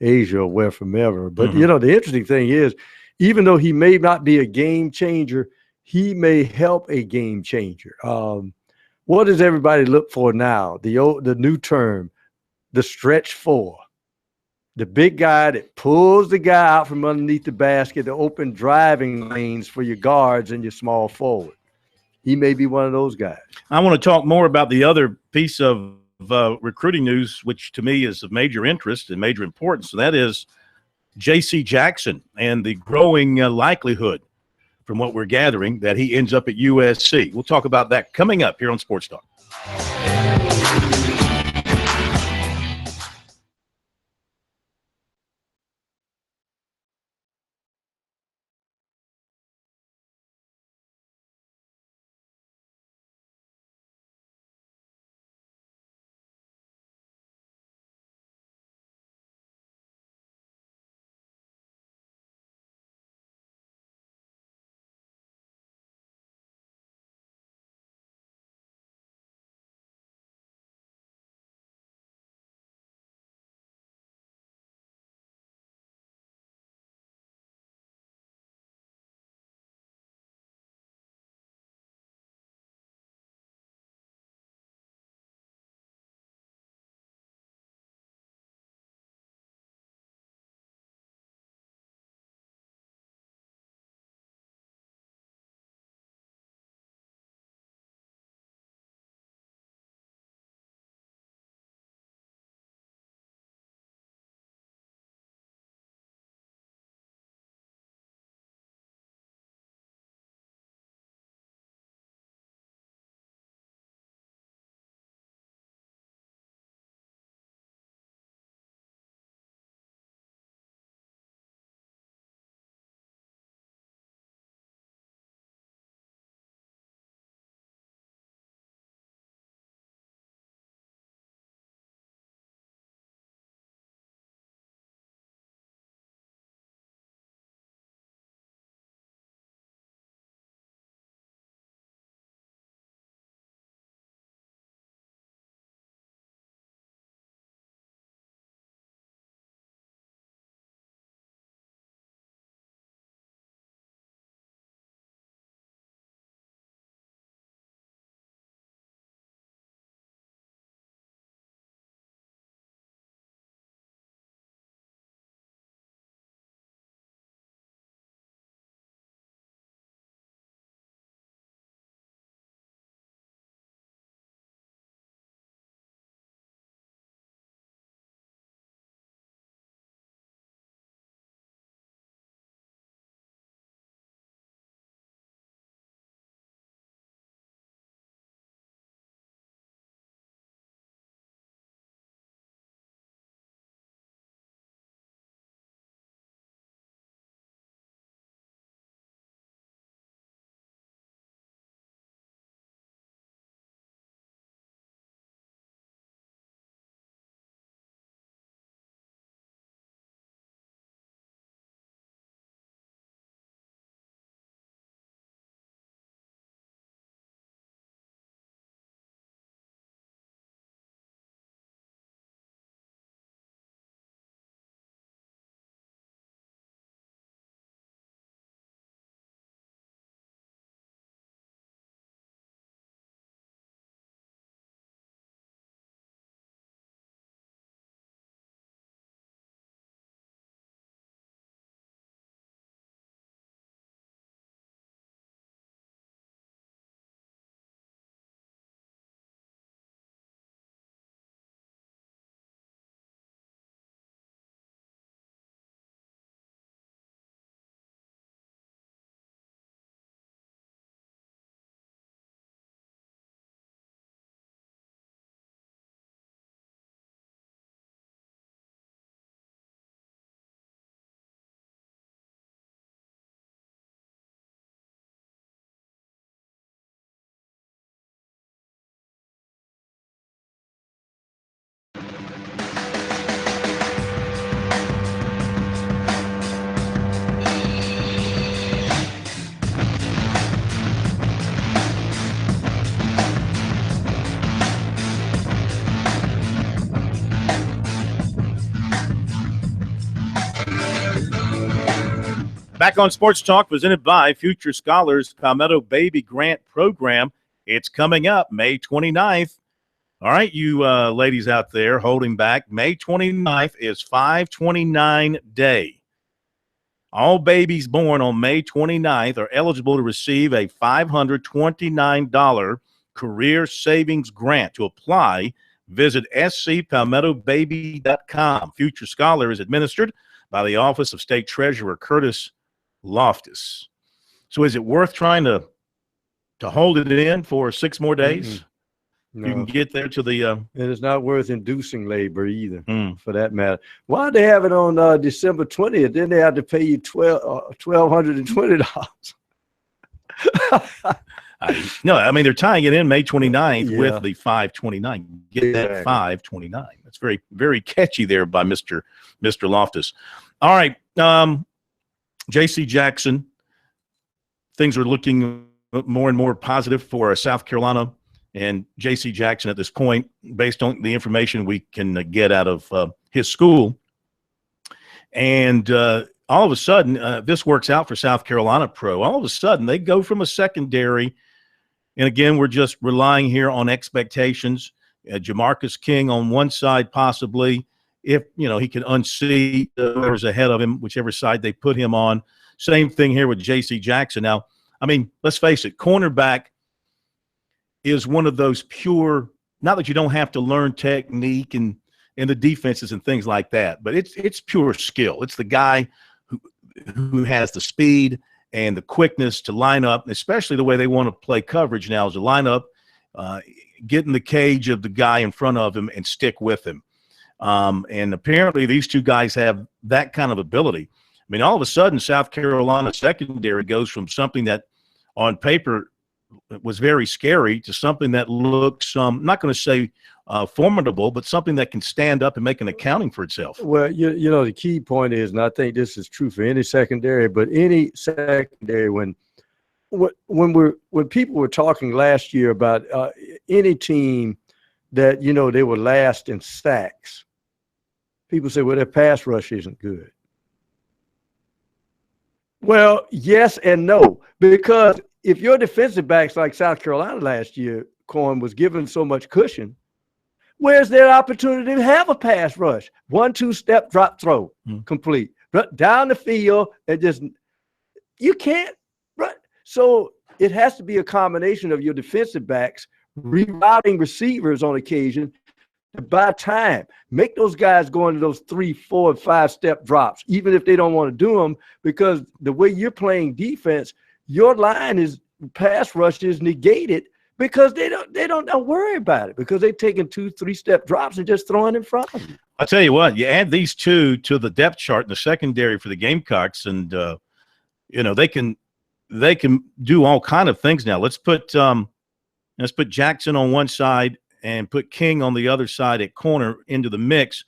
Asia or where from ever. But, the interesting thing is, even though he may not be a game changer, he may help a game changer. What does everybody look for now? The new term, the stretch 4. The big guy that pulls the guy out from underneath the basket to open driving lanes for your guards and your small forward. He may be one of those guys. I want to talk more about the other piece of recruiting news, which to me is of major interest and major importance. So that is J.C. Jackson and the growing likelihood, from what we're gathering, that he ends up at USC. We'll talk about that coming up here on Sports Talk. Back on Sports Talk, presented by Future Scholars Palmetto Baby Grant Program. It's coming up May 29th. All right, you ladies out there holding back, May 29th is 529 Day. All babies born on May 29th are eligible to receive a $529 career savings grant. To apply, visit scpalmettobaby.com. Future Scholar is administered by the Office of State Treasurer Curtis Loftus. So is it worth trying to hold it in for 6 more days? No. You can get there to the and it's not worth inducing labor either, for that matter. Why they have it on December 20th? Then they have to pay you $1,220. No, I mean, they're tying it in May 29th with the 529. Get that 529. That's very, very catchy there by Mr. Loftus. All right. J.C. Jackson, things are looking more and more positive for South Carolina and J.C. Jackson at this point, based on the information we can get out of his school. And all of a sudden, this works out for South Carolina Pro. All of a sudden, they go from a secondary, and again, we're just relying here on expectations. Jamarcus King on one side, possibly, if he can unseat whoever's ahead of him, whichever side they put him on. Same thing here with J.C. Jackson. Now, I mean, let's face it, cornerback is one of those pure, not that you don't have to learn technique and the defenses and things like that, but it's pure skill. It's the guy who has the speed and the quickness to line up, especially the way they want to play coverage now is to line up, get in the cage of the guy in front of him and stick with him. And apparently these two guys have that kind of ability. I mean, all of a sudden, South Carolina secondary goes from something that on paper was very scary to something that looks, I'm not going to say formidable, but something that can stand up and make an accounting for itself. Well, the key point is, and I think this is true for any secondary, but any secondary, when people were talking last year about any team that, they were last in sacks, people say, well, their pass rush isn't good. Well, yes and no, because if your defensive backs like South Carolina last year, Corn, was given so much cushion, where's their opportunity to have a pass rush? 1-2 step drop throw, complete. Down the field and just – you can't – so it has to be a combination of your defensive backs rerouting receivers on occasion to buy time. Make those guys go into those 3, 4, and 5 step drops, even if they don't want to do them, because the way you're playing defense, your line is pass rush is negated because they don't worry about it because they're taking 2, 3 step drops and just throwing in front of you. I'll tell you what, you add these two to the depth chart in the secondary for the Gamecocks, and they can do all kind of things now. Let's put Jackson on one side and put King on the other side at corner into the mix,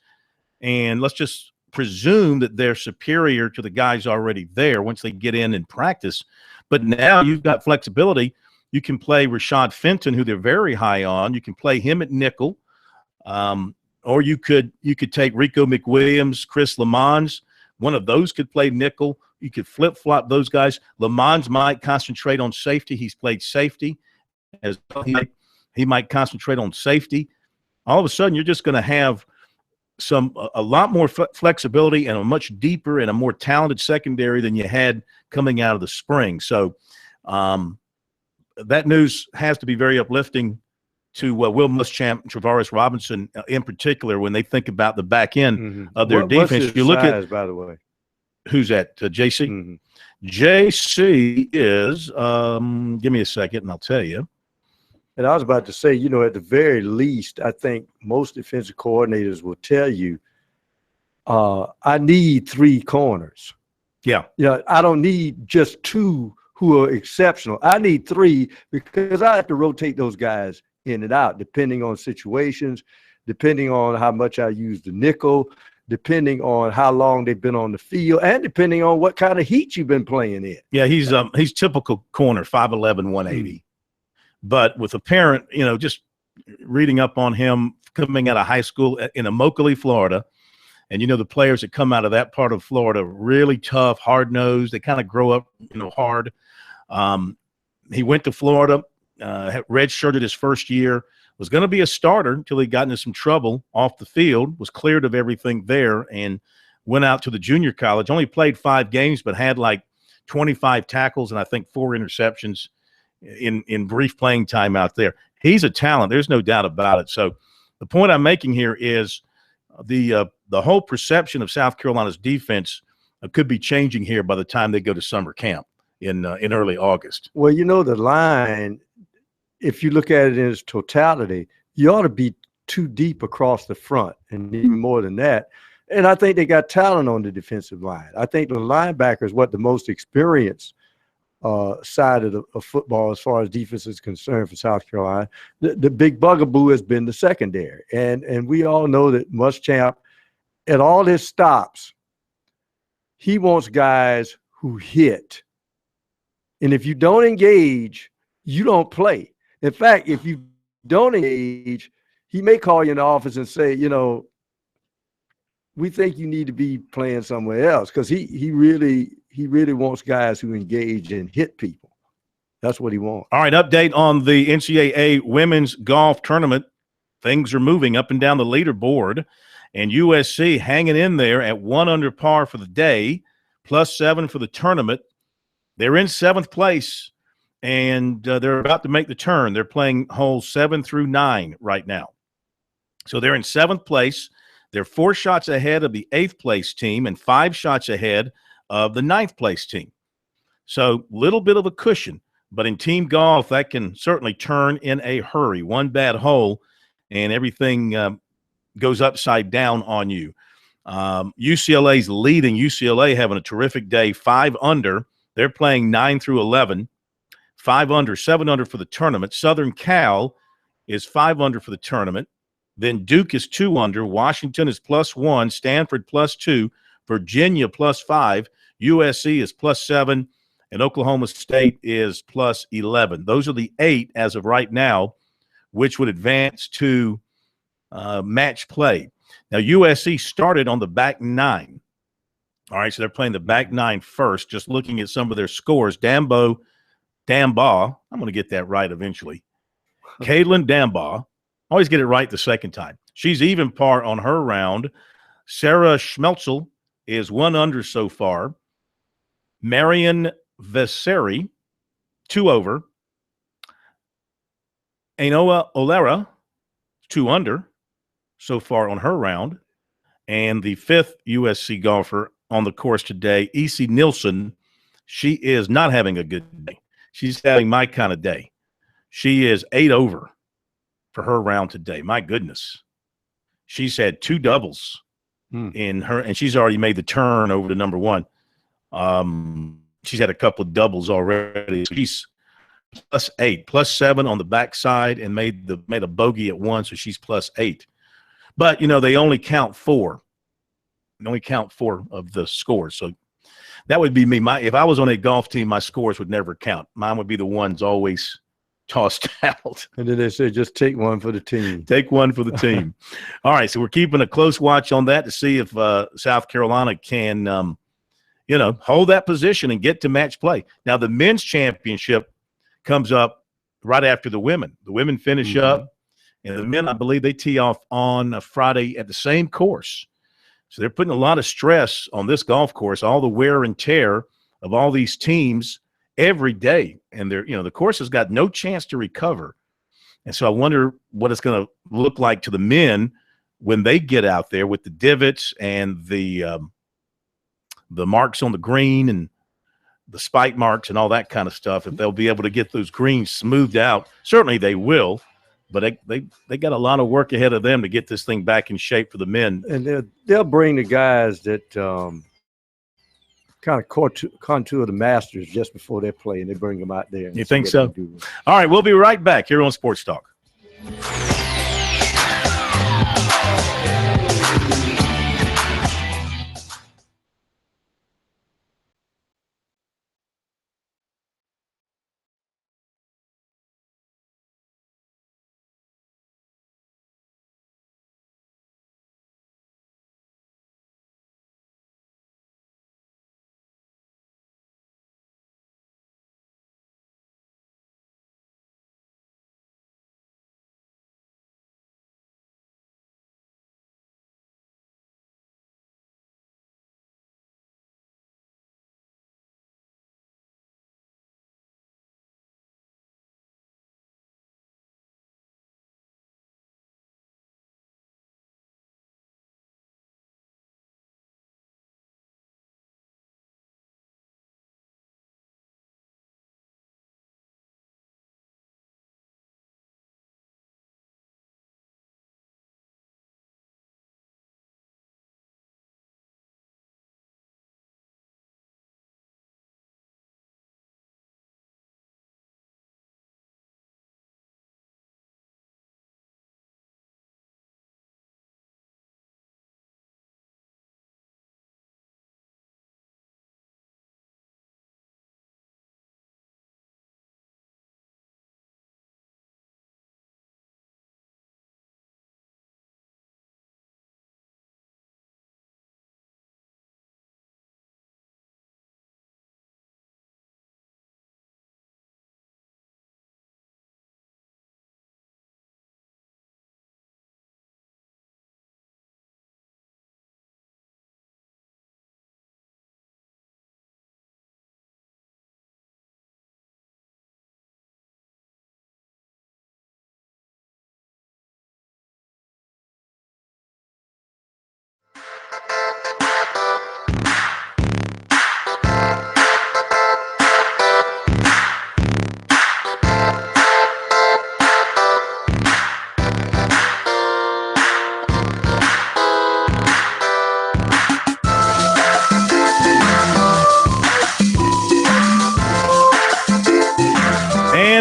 and let's just presume that they're superior to the guys already there once they get in and practice. But now you've got flexibility. You can play Rashad Fenton, who they're very high on. You can play him at nickel, or you could take Rico McWilliams, Chris Lamons. One of those could play nickel. You could flip-flop those guys. Lamons might concentrate on safety. He's played safety. He might concentrate on safety. All of a sudden, you're just going to have a lot more flexibility and a much deeper and a more talented secondary than you had coming out of the spring. So that news has to be very uplifting to Will Muschamp and Travaris Robinson in particular when they think about the back end of their defense. You look at, by the way, who's that? JC. JC is give me a second and I'll tell you. And I was about to say, at the very least, I think most defensive coordinators will tell you, I need 3 corners. Yeah. I don't need just 2 who are exceptional. I need 3 because I have to rotate those guys in and out, depending on situations, depending on how much I use the nickel, depending on how long they've been on the field, and depending on what kind of heat you've been playing in. Yeah, he's typical corner, 5'11", 180. But with a parent, just reading up on him coming out of high school in Immokalee, Florida, And, the players that come out of that part of Florida, really tough, hard-nosed. They kind of grow up, hard. He went to Florida, redshirted his first year, was going to be a starter until he got into some trouble off the field, was cleared of everything there, and went out to the junior college. Only played 5 games, but had like 25 tackles and I think 4 interceptions in brief playing time out there. He's a talent. There's no doubt about it. So the point I'm making here is the whole perception of South Carolina's defense could be changing here by the time they go to summer camp in early August. Well, the line, if you look at it in its totality, you ought to be too deep across the front and even more than that. And I think they got talent on the defensive line. I think the linebacker is what the most experienced side of football as far as defense is concerned for South Carolina. The big bugaboo has been the secondary. And we all know that Muschamp, at all his stops, he wants guys who hit. And if you don't engage, you don't play. In fact, if you don't engage, he may call you in the office and say, we think you need to be playing somewhere else, because he really wants guys who engage and hit people. That's what he wants. All right, update on the NCAA women's golf tournament. Things are moving up and down the leaderboard, and USC hanging in there at 1 under par for the day, +7 for the tournament. They're in 7th place, and they're about to make the turn. They're playing holes 7 through 9 right now. So they're in 7th place. They're 4 shots ahead of the 8th place team and 5 shots ahead of the 9th place team. So little bit of a cushion, but in team golf, that can certainly turn in a hurry. One bad hole and everything goes upside down on you. UCLA's leading. UCLA having a terrific day, 5 under. They're playing 9 through 11, 5 under, 7 under for the tournament. Southern Cal is 5 under for the tournament. Then Duke is 2 under. Washington is +1. Stanford +2. Virginia +5. USC is +7. And Oklahoma State is +11. Those are the 8 as of right now, which would advance to match play. Now, USC started on the back 9. All right, so they're playing the back 9 first. Just looking at some of their scores, Dambaugh, I'm going to get that right eventually. Caitlin Dambaugh, always get it right the second time. She's even par on her round. Sarah Schmelzel is 1 under so far. Marion Veseri, 2 over. Ainoa Olera, 2 under so far on her round. And the 5th USC golfer on the course today, E.C. Nielsen, she is not having a good day. She's having my kind of day. She is 8 over for her round today. My goodness. She's had 2 doubles in her, and she's already made the turn over to number 1. She's had a couple of doubles already. She's +8, +7 on the backside, and made a bogey at 1, so she's +8. But they only count 4. They only count 4 of the scores. So that would be me. If I was on a golf team, my scores would never count. Mine would be the ones always tossed out. And then they say, just take one for the team. Take one for the team. All right, so we're keeping a close watch on that to see if South Carolina can, hold that position and get to match play. Now, the men's championship comes up right after the women. The women finish up, and the men, I believe, they tee off on a Friday at the same course. So they're putting a lot of stress on this golf course, all the wear and tear of all these teams every day. And the course has got no chance to recover. And so I wonder what it's going to look like to the men when they get out there with the divots and the marks on the green and the spike marks and all that kind of stuff. If they'll be able to get those greens smoothed out, certainly they will. But they got a lot of work ahead of them to get this thing back in shape for the men. And they'll bring the guys that kind of contour the Masters just before they play, and they bring them out there. You think so? All right, we'll be right back here on Sports Talk.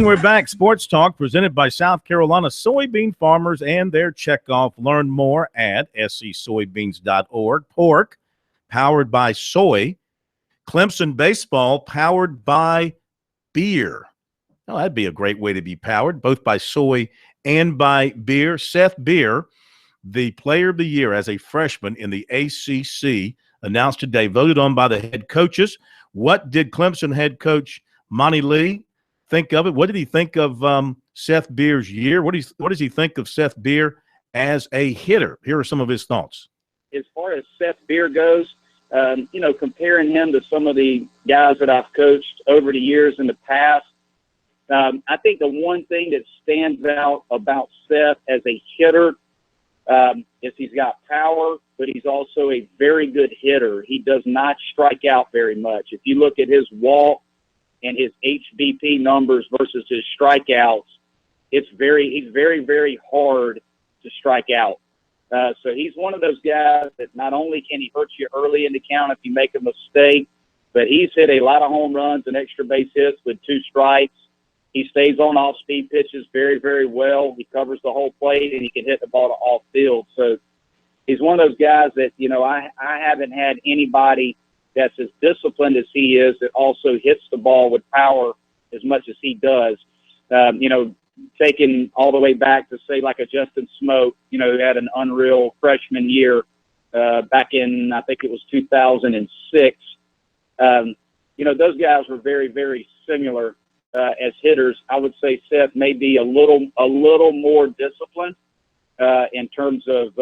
And we're back. Sports Talk presented by South Carolina soybean farmers and their checkoff. Learn more at scsoybeans.org. Pork, powered by soy. Clemson baseball, powered by beer. Oh, that'd be a great way to be powered, both by soy and by beer. Seth Beer, the player of the year as a freshman in the ACC, announced today, voted on by the head coaches. What did Clemson head coach Monty Lee think of it? What did he think of Seth Beer's year? What does he think of Seth Beer as a hitter? Here are some of his thoughts. As far as Seth Beer goes, comparing him to some of the guys that I've coached over the years in the past, I think the one thing that stands out about Seth as a hitter is he's got power, but he's also a very good hitter. He does not strike out very much. If you look at his walk and his HBP numbers versus his strikeouts, he's very, very hard to strike out. So he's one of those guys that not only can he hurt you early in the count if you make a mistake, but he's hit a lot of home runs and extra base hits with 2 strikes. He stays on off-speed pitches very, very well. He covers the whole plate, and he can hit the ball to off field. So he's one of those guys that, I haven't had anybody that's as disciplined as he is that also hits the ball with power as much as he does. Taking all the way back to, say, like a Justin Smoke, who had an unreal freshman year back in, I think it was 2006. Those guys were very, very similar as hitters. I would say Seth may be a little more disciplined in terms of,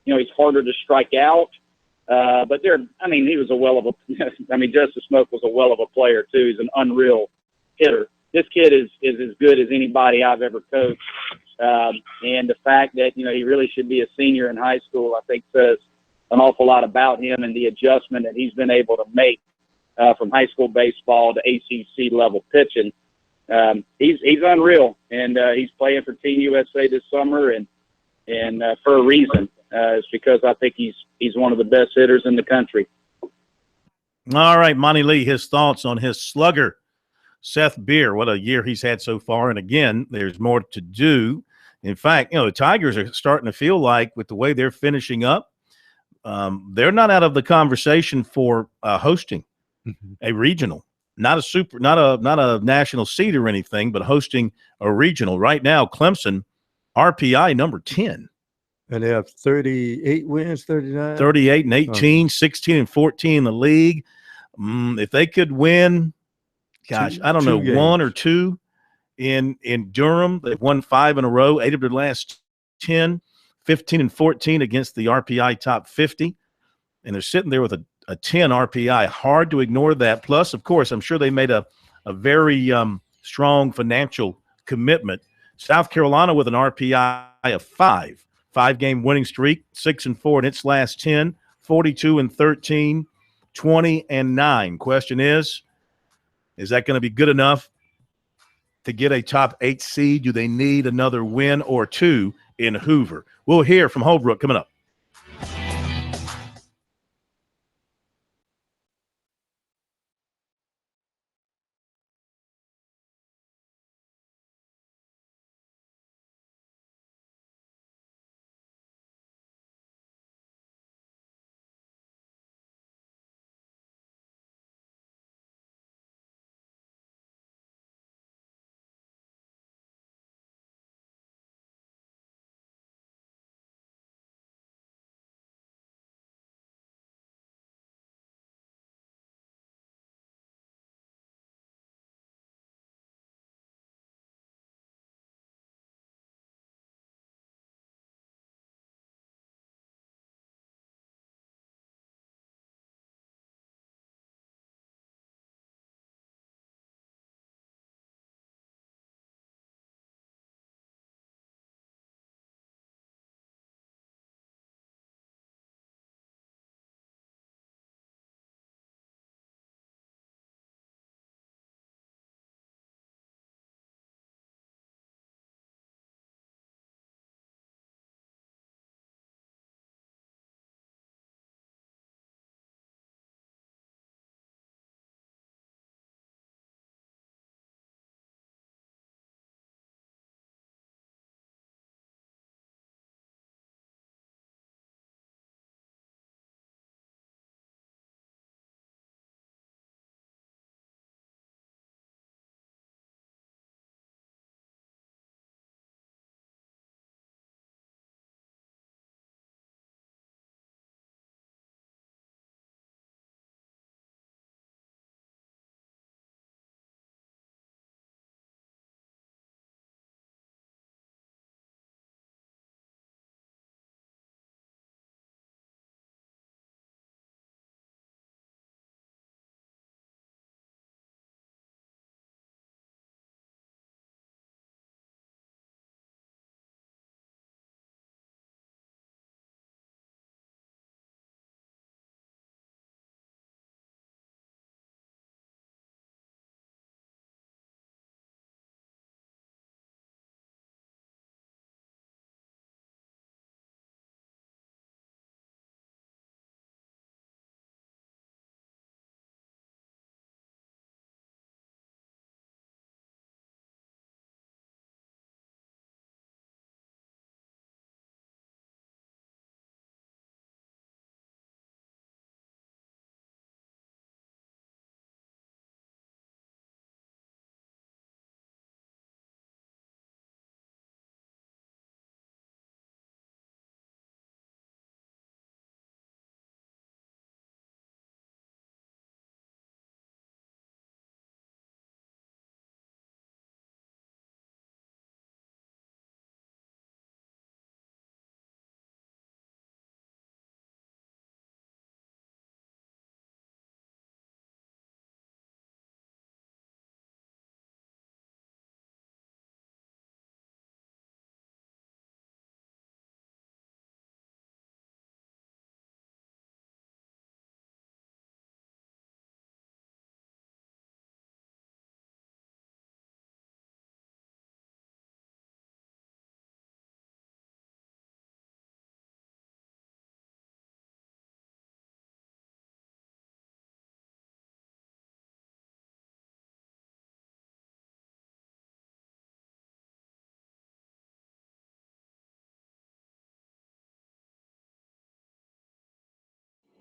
he's harder to strike out. But he was a well of a, Justin Smoke was a well of a player too. He's an unreal hitter. This kid is as good as anybody I've ever coached. And the fact that, he really should be a senior in high school, I think says an awful lot about him and the adjustment that he's been able to make from high school baseball to ACC level pitching. He's unreal, and he's playing for Team USA this summer, and for a reason. It's because I think he's one of the best hitters in the country. All right, Monty Lee, his thoughts on his slugger, Seth Beer. What a year he's had so far, and again, there's more to do. In fact, the Tigers are starting to feel like, with the way they're finishing up, they're not out of the conversation for hosting a regional, not a national seed or anything, but hosting a regional. Right now, Clemson, RPI number 10. And they have 38 wins, 39? 38 and 18, 16 and 14 in the league. If they could win, I don't know, games. 1 or 2 in Durham. They've won 5 in a row, 8 of their last 10, 15 and 14 against the RPI top 50. And they're sitting there with a 10 RPI. Hard to ignore that. Plus, of course, I'm sure they made a very strong financial commitment. South Carolina with an RPI of 5. 5-game winning streak, 6-4 in its last 10, 42 and 13, 20 and 9. Question is that going to be good enough to get a top 8 seed? Do they need another win or 2 in Hoover? We'll hear from Holbrook coming up.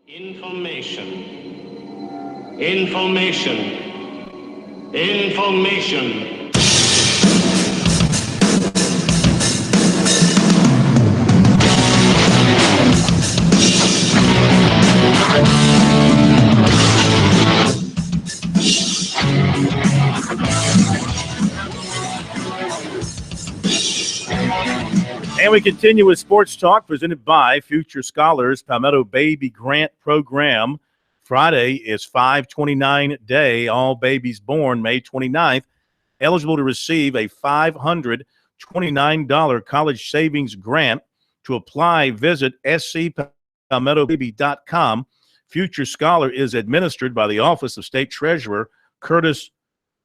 Information. Information. Information. And we continue with Sports Talk presented by Future Scholars Palmetto Baby Grant Program. Friday is 529 Day. All babies born May 29th eligible to receive a $529 college savings grant. To apply, visit scpalmettobaby.com. Future Scholar is administered by the Office of State Treasurer Curtis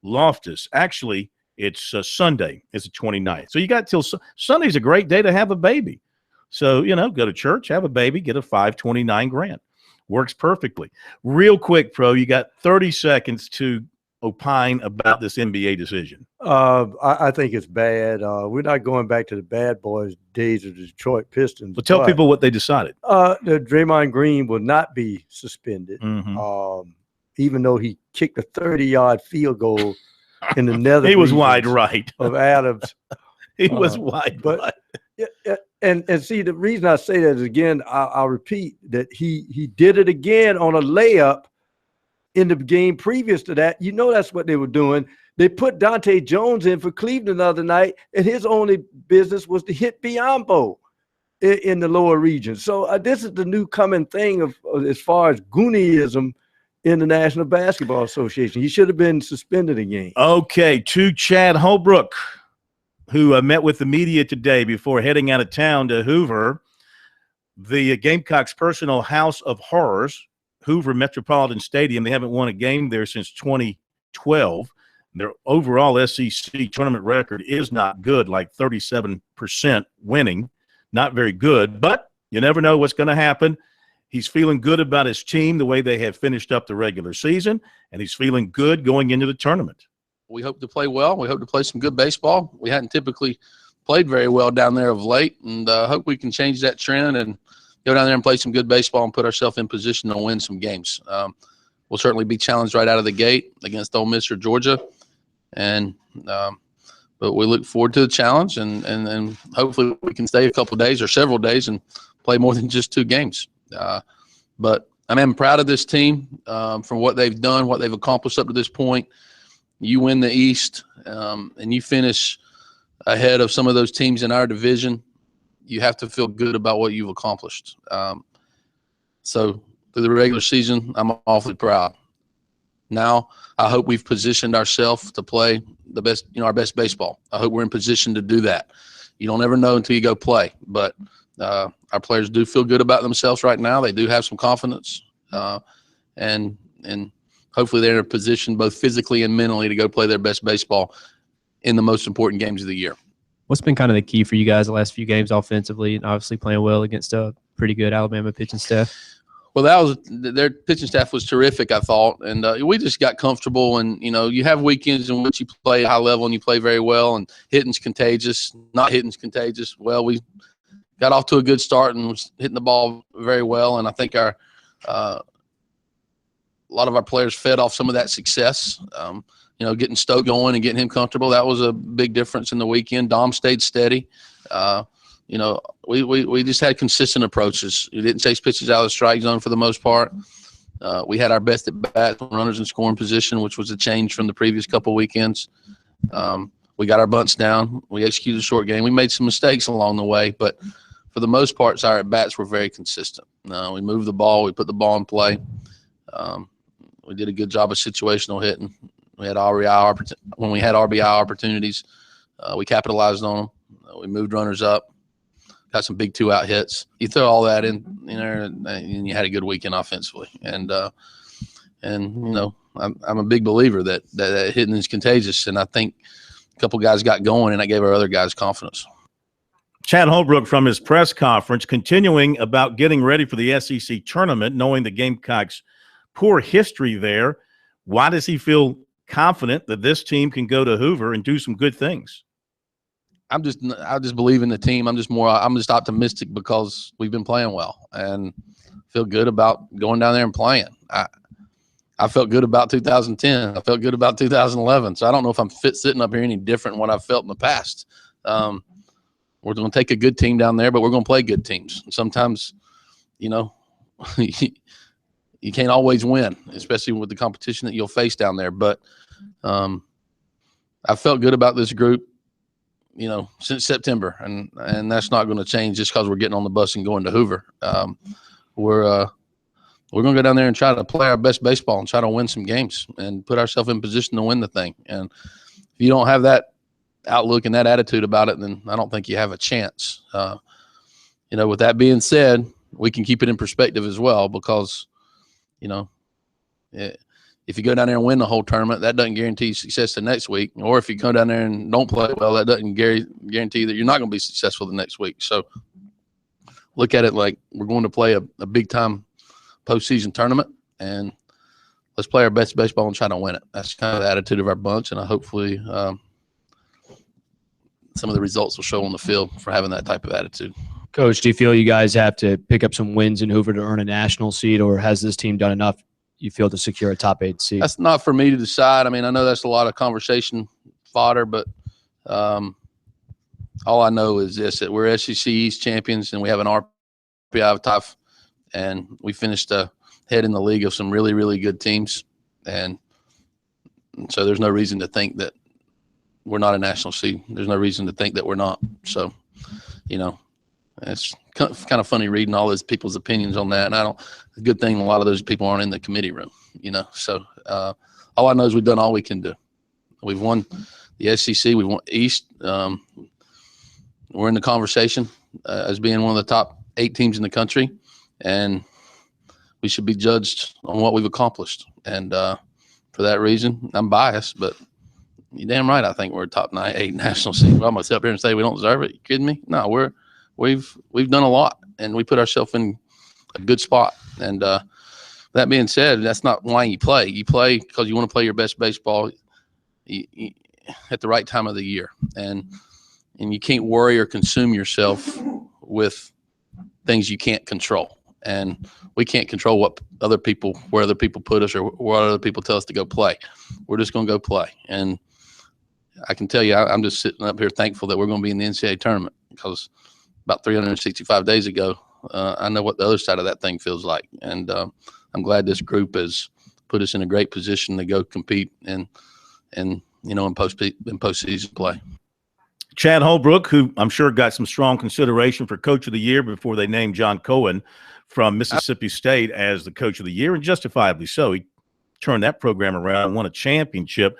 Loftus. Actually, it's Sunday. It's the 29th. So you got till Sunday's a great day to have a baby. So, go to church, have a baby, get a $529 grant. Works perfectly. Real quick, Pro, you got 30 seconds to opine about this NBA decision. I think it's bad. We're not going back to the bad boys days of the Detroit Pistons. Well, tell people what they decided. Draymond Green will not be suspended, even though he kicked a 30-yard field goal in the nether. He was wide right of Adams. He was wide right. And see, the reason I say that is, again, I'll repeat that he did it again on a layup in the game previous to that. That's what they were doing. They put Dante Jones in for Cleveland the other night, and his only business was to hit Biyombo in the lower region. So this is the new coming thing of as far as Goonieism in the National Basketball Association. He should have been suspended again. Okay, to Chad Holbrook, who met with the media today before heading out of town to Hoover. The Gamecocks' personal house of horrors, Hoover Metropolitan Stadium. They haven't won a game there since 2012. Their overall SEC tournament record is not good, like 37% winning. Not very good, but you never know what's going to happen. He's feeling good about his team, the way they have finished up the regular season, and he's feeling good going into the tournament. We hope to play well. We hope to play some good baseball. We hadn't typically played very well down there of late, and hope we can change that trend and go down there and play some good baseball and put ourselves in position to win some games. We'll certainly be challenged right out of the gate against Ole Miss or Georgia, and but we look forward to the challenge, and hopefully we can stay a couple of days or several days and play more than just 2 games. But I'm proud of this team from what they've done, what they've accomplished up to this point. You win the East, and you finish ahead of some of those teams in our division. You have to feel good about what you've accomplished. So through the regular season, I'm awfully proud. Now I hope we've positioned ourselves to play the best, our best baseball. I hope we're in position to do that. You don't ever know until you go play, but our players do feel good about themselves right now. They do have some confidence, and hopefully they're in a position both physically and mentally to go play their best baseball in the most important games of the year. What's been kind of the key for you guys the last few games offensively, and obviously playing well against a pretty good Alabama pitching staff? Well, their pitching staff was terrific, I thought, and we just got comfortable. And you have weekends in which you play high level and you play very well, and hitting's contagious. Not hitting's contagious. Well, we got off to a good start and was hitting the ball very well, and I think a lot of our players fed off some of that success. Getting Stoke going and getting him comfortable, that was a big difference in the weekend. Dom stayed steady. We just had consistent approaches. We didn't chase pitches out of the strike zone for the most part. We had our best at bats, runners in scoring position, which was a change from the previous couple weekends. We got our bunts down. We executed a short game. We made some mistakes along the way, but for the most part, our at bats were very consistent. We moved the ball. We put the ball in play. We did a good job of situational hitting. We had when we had RBI opportunities, we capitalized on them. We moved runners up, got some big 2-out hits. You throw all that in there, and you had a good weekend offensively. And I'm a big believer that hitting is contagious, and I think a couple guys got going, and I gave our other guys confidence. Chad Holbrook from his press conference, continuing about getting ready for the SEC tournament, knowing the Gamecocks' poor history there. Why does he feel confident that this team can go to Hoover and do some good things? I just believe in the team. I'm just optimistic because we've been playing well, and feel good about going down there and playing. I felt good about 2010. I felt good about 2011. So I don't know if I'm sitting up here any different than what I've felt in the past. We're going to take a good team down there, but we're going to play good teams. And sometimes, you can't always win, especially with the competition that you'll face down there. But I felt good about this group, since September, and that's not going to change just because we're getting on the bus and going to Hoover. We're going to go down there and try to play our best baseball and try to win some games and put ourselves in position to win the thing. And if you don't have that outlook and that attitude about it, then I don't think you have a chance. With that being said, we can keep it in perspective as well because, if you go down there and win the whole tournament, that doesn't guarantee success the next week. Or if you go down there and don't play well, that doesn't guarantee that you're not going to be successful the next week. So look at it like we're going to play a big-time postseason tournament, and let's play our best baseball and try to win it. That's kind of the attitude of our bunch, and hopefully some of the results will show on the field for having that type of attitude. Coach, do you feel you guys have to pick up some wins in Hoover to earn a national seed, or has this team done enough, you feel, to secure a top 8 seed? That's not for me to decide. I mean, I know that's a lot of conversation fodder, but all I know is this, that we're SEC East champions, and we have an RPI top, and we finished ahead in the league of some really, really good teams. And so there's no reason to think that we're not a national seed. There's no reason to think that we're not. So, it's kind of funny reading all those people's opinions on that. And the good thing, a lot of those people aren't in the committee room, So all I know is we've done all we can do. We've won the SEC. We've won East. We're in the conversation as being one of the top 8 teams in the country. And we should be judged on what we've accomplished. And for that reason, I'm biased, but you're damn right. I think we're a top 8 national seed. Well, I'm going to sit up here and say we don't deserve it. You kidding me? No, we've done a lot, and we put ourselves in a good spot. And that being said, that's not why you play. You play because you want to play your best baseball at the right time of the year. And you can't worry or consume yourself with things you can't control. And we can't control where other people put us or what other people tell us to go play. We're just going to go play. And I can tell you, I'm just sitting up here thankful that we're going to be in the NCAA tournament, because about 365 days ago, I know what the other side of that thing feels like. And I'm glad this group has put us in a great position to go compete in postseason play. Chad Holbrook, who I'm sure got some strong consideration for Coach of the Year before they named John Cohen from Mississippi State as the Coach of the Year, and justifiably so. He turned that program around and won a championship.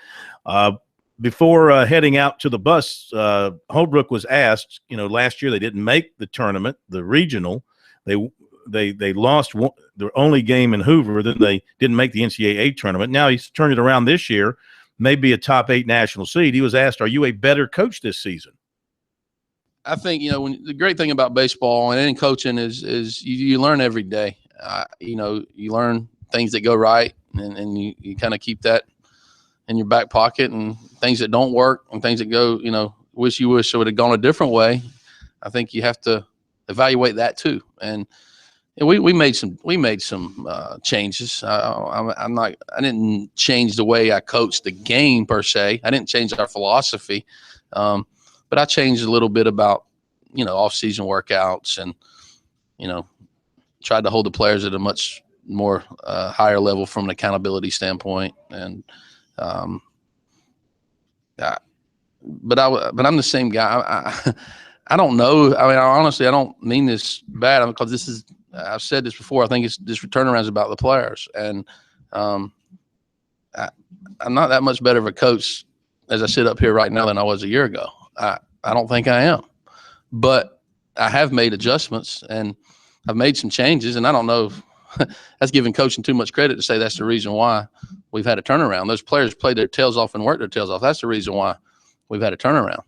Before heading out to the bus, Holbrook was asked, last year they didn't make the tournament, the regional. They lost their only game in Hoover, then they didn't make the NCAA tournament. Now he's turned it around this year, maybe a top 8 national seed. He was asked, are you a better coach this season? I think, the great thing about baseball and in coaching is you learn every day. You learn things that go right, and you kind of keep that in your back pocket, and things that don't work and things that go, wish it would have gone a different way. I think you have to evaluate that too. And we made some changes. I didn't change the way I coached the game per se. I didn't change our philosophy. But I changed a little bit about, off-season workouts, and, tried to hold the players at a much more higher level from an accountability standpoint. And but I'm the same guy. I don't know. I mean, honestly, I don't mean this bad, because I've said this before. I think it's this turnaround is about the players, and I'm not that much better of a coach as I sit up here right now than I was a year ago. I don't think I am, but I have made adjustments and I've made some changes, and I don't know if that's giving coaching too much credit to say that's the reason why we've had a turnaround. Those players played their tails off and worked their tails off. That's the reason why we've had a turnaround.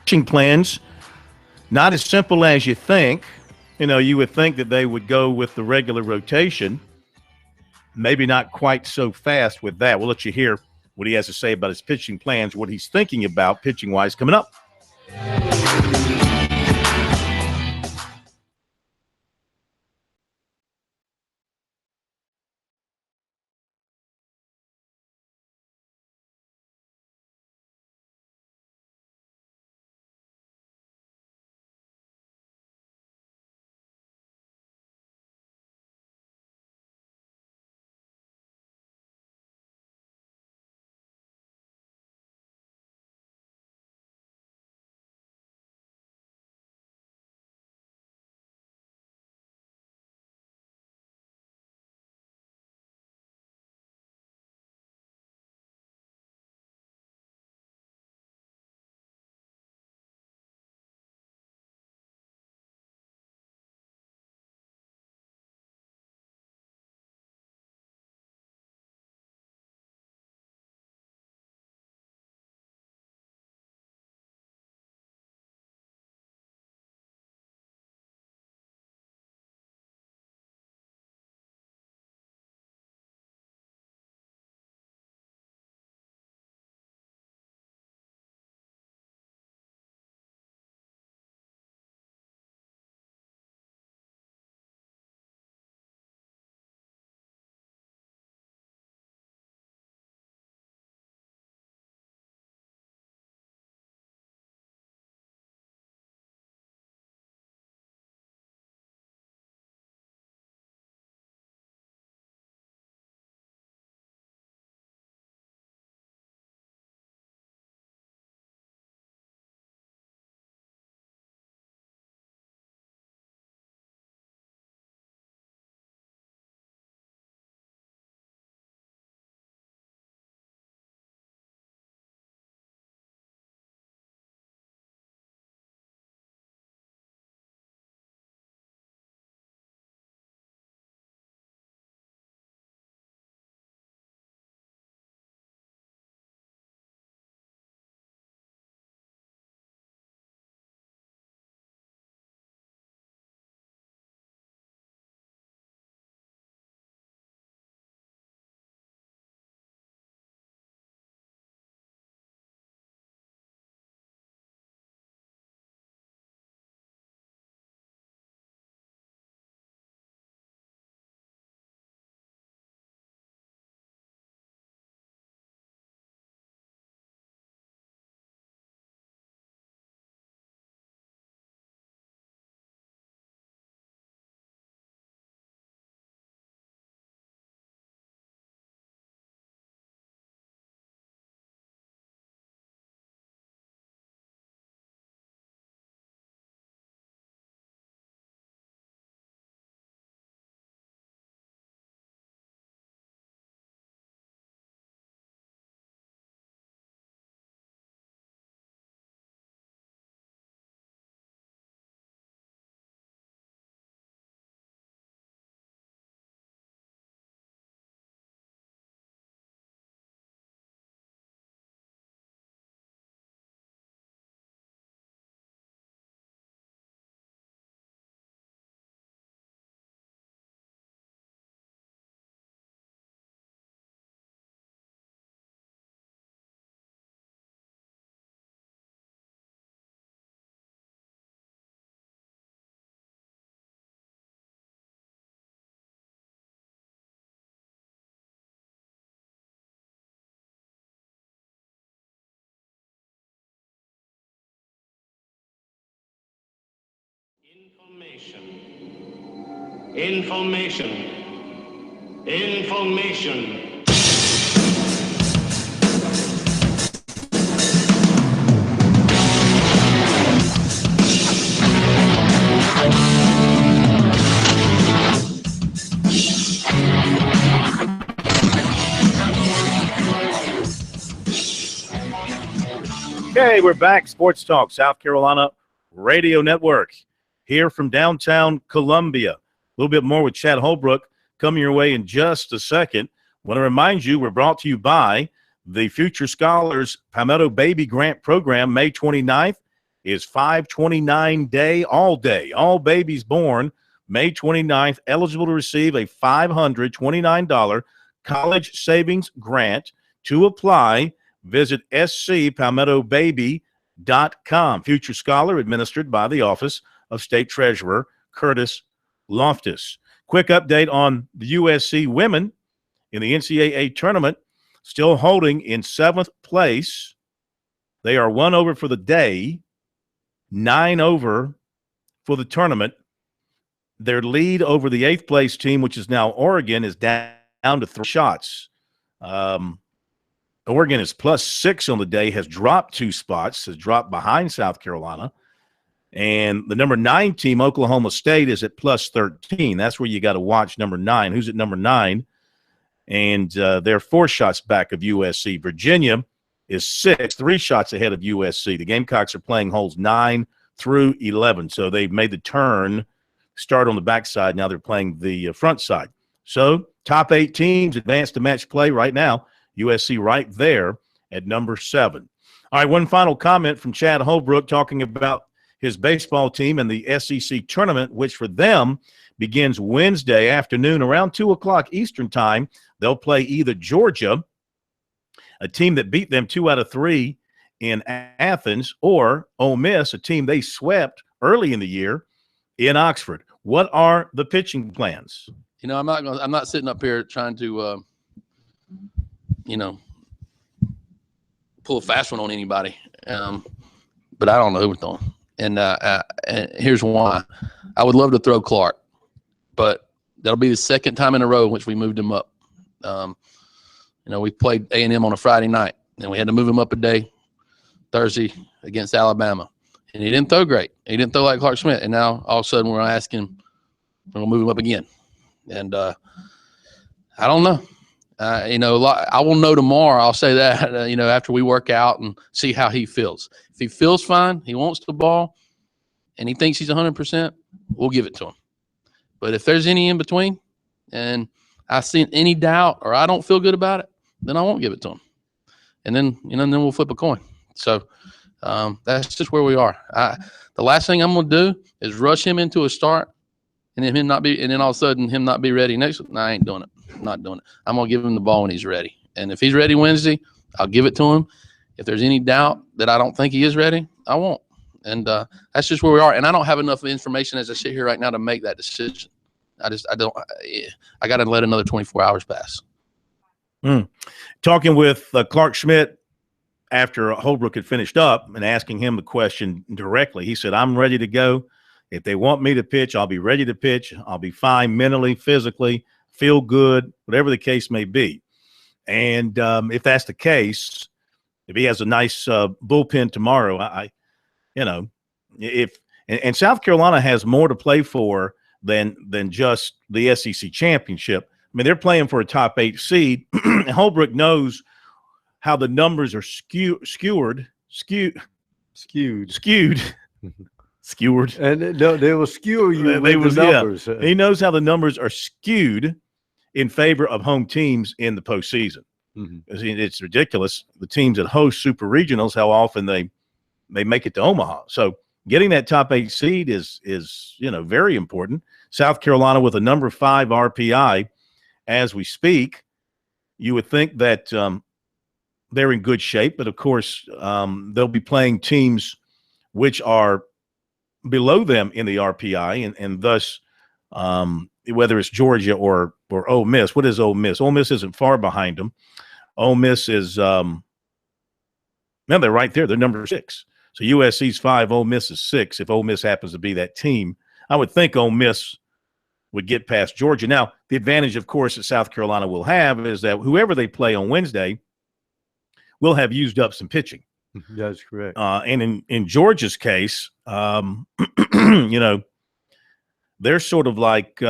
Pitching plans, not as simple as you think. You would think that they would go with the regular rotation. Maybe not quite so fast with that. We'll let you hear what he has to say about his pitching plans, what he's thinking about pitching-wise coming up. Information. Okay, we're back. Sports Talk, South Carolina Radio Network, here from downtown Columbia. A little bit more with Chad Holbrook coming your way in just a second. I want to remind you, we're brought to you by the Future Scholars Palmetto Baby Grant Program. May 29th is 529 day, all day. All babies born May 29th eligible to receive a $529 college savings grant. To apply, visit scpalmettobaby.com. Future Scholar, administered by the Office of State Treasurer Curtis Loftus. Quick update on the USC women in the NCAA tournament, still holding in 7th place. They are 1 over for the day, 9 over for the tournament. Their lead over the 8th place team, which is now Oregon, is down to 3 shots. Oregon is +6 on the day, has dropped 2 spots, has dropped behind South Carolina. And the number 9 team, Oklahoma State, is at +13. That's where you got to watch number 9. Who's at number 9? And they're 4 shots back of USC. Virginia is 6, 3 shots ahead of USC. The Gamecocks are playing holes 9 through 11. So they've made the turn, start on the backside. Now they're playing the front side. So top 8 teams advance to match play right now. USC right there at number 7. All right, one final comment from Chad Holbrook talking about his baseball team and the SEC tournament, which for them begins Wednesday afternoon around 2 o'clock Eastern time. They'll play either Georgia, a team that beat them 2 out of 3 in Athens, or Ole Miss, a team they swept early in the year in Oxford. What are the pitching plans? You know, I'm not sitting up here trying to pull a fast one on anybody. But I don't know who we're throwing. And here's why. I would love to throw Clark, but that'll be the second time in a row in which we moved him up. We played A&M on a Friday night, and we had to move him up a day Thursday against Alabama. And he didn't throw great. He didn't throw like Clark Schmidt. And now all of a sudden we're asking, we're going to move him up again. And I don't know. I will know tomorrow. I'll say that, after we work out and see how he feels. If he feels fine, he wants the ball, and he thinks he's 100%, we'll give it to him. But if there's any in between and I see any doubt or I don't feel good about it, then I won't give it to him. And then, then we'll flip a coin. So that's just where we are. The last thing I'm going to do is rush him into a start and then all of a sudden him not be ready next week. No, I ain't doing it. I'm not doing it. I'm going to give him the ball when he's ready. And if he's ready Wednesday, I'll give it to him. If there's any doubt that I don't think he is ready, I won't. And that's just where we are. And I don't have enough information as I sit here right now to make that decision. I got to let another 24 hours pass. Talking with Clark Schmidt after Holbrook had finished up and asking him the question directly, he said, I'm ready to go. If they want me to pitch, I'll be ready to pitch. I'll be fine mentally, physically, feel good, whatever the case may be. And if that's the case, if he has a nice bullpen tomorrow, and South Carolina has more to play for than just the SEC championship. I mean, they're playing for a top 8 seed. Holbrook knows how the numbers are skewed. And they will skew you with the numbers. Yeah. He knows how the numbers are skewed in favor of home teams in the postseason. Mm-hmm. It's ridiculous. The teams that host super regionals, how often they make it to Omaha. So getting that top 8 seed is very important. South Carolina with a number 5 RPI as we speak. You would think that they're in good shape, but of course they'll be playing teams which are below them in the RPI, and thus whether it's Georgia or Ole Miss. What is Ole Miss? Ole Miss isn't far behind them. Ole Miss is they're right there. They're number 6. So USC's 5, Ole Miss is 6. If Ole Miss happens to be that team, I would think Ole Miss would get past Georgia. Now, the advantage, of course, that South Carolina will have is that whoever they play on Wednesday will have used up some pitching. That's correct. And in Georgia's case, you know, they're sort of like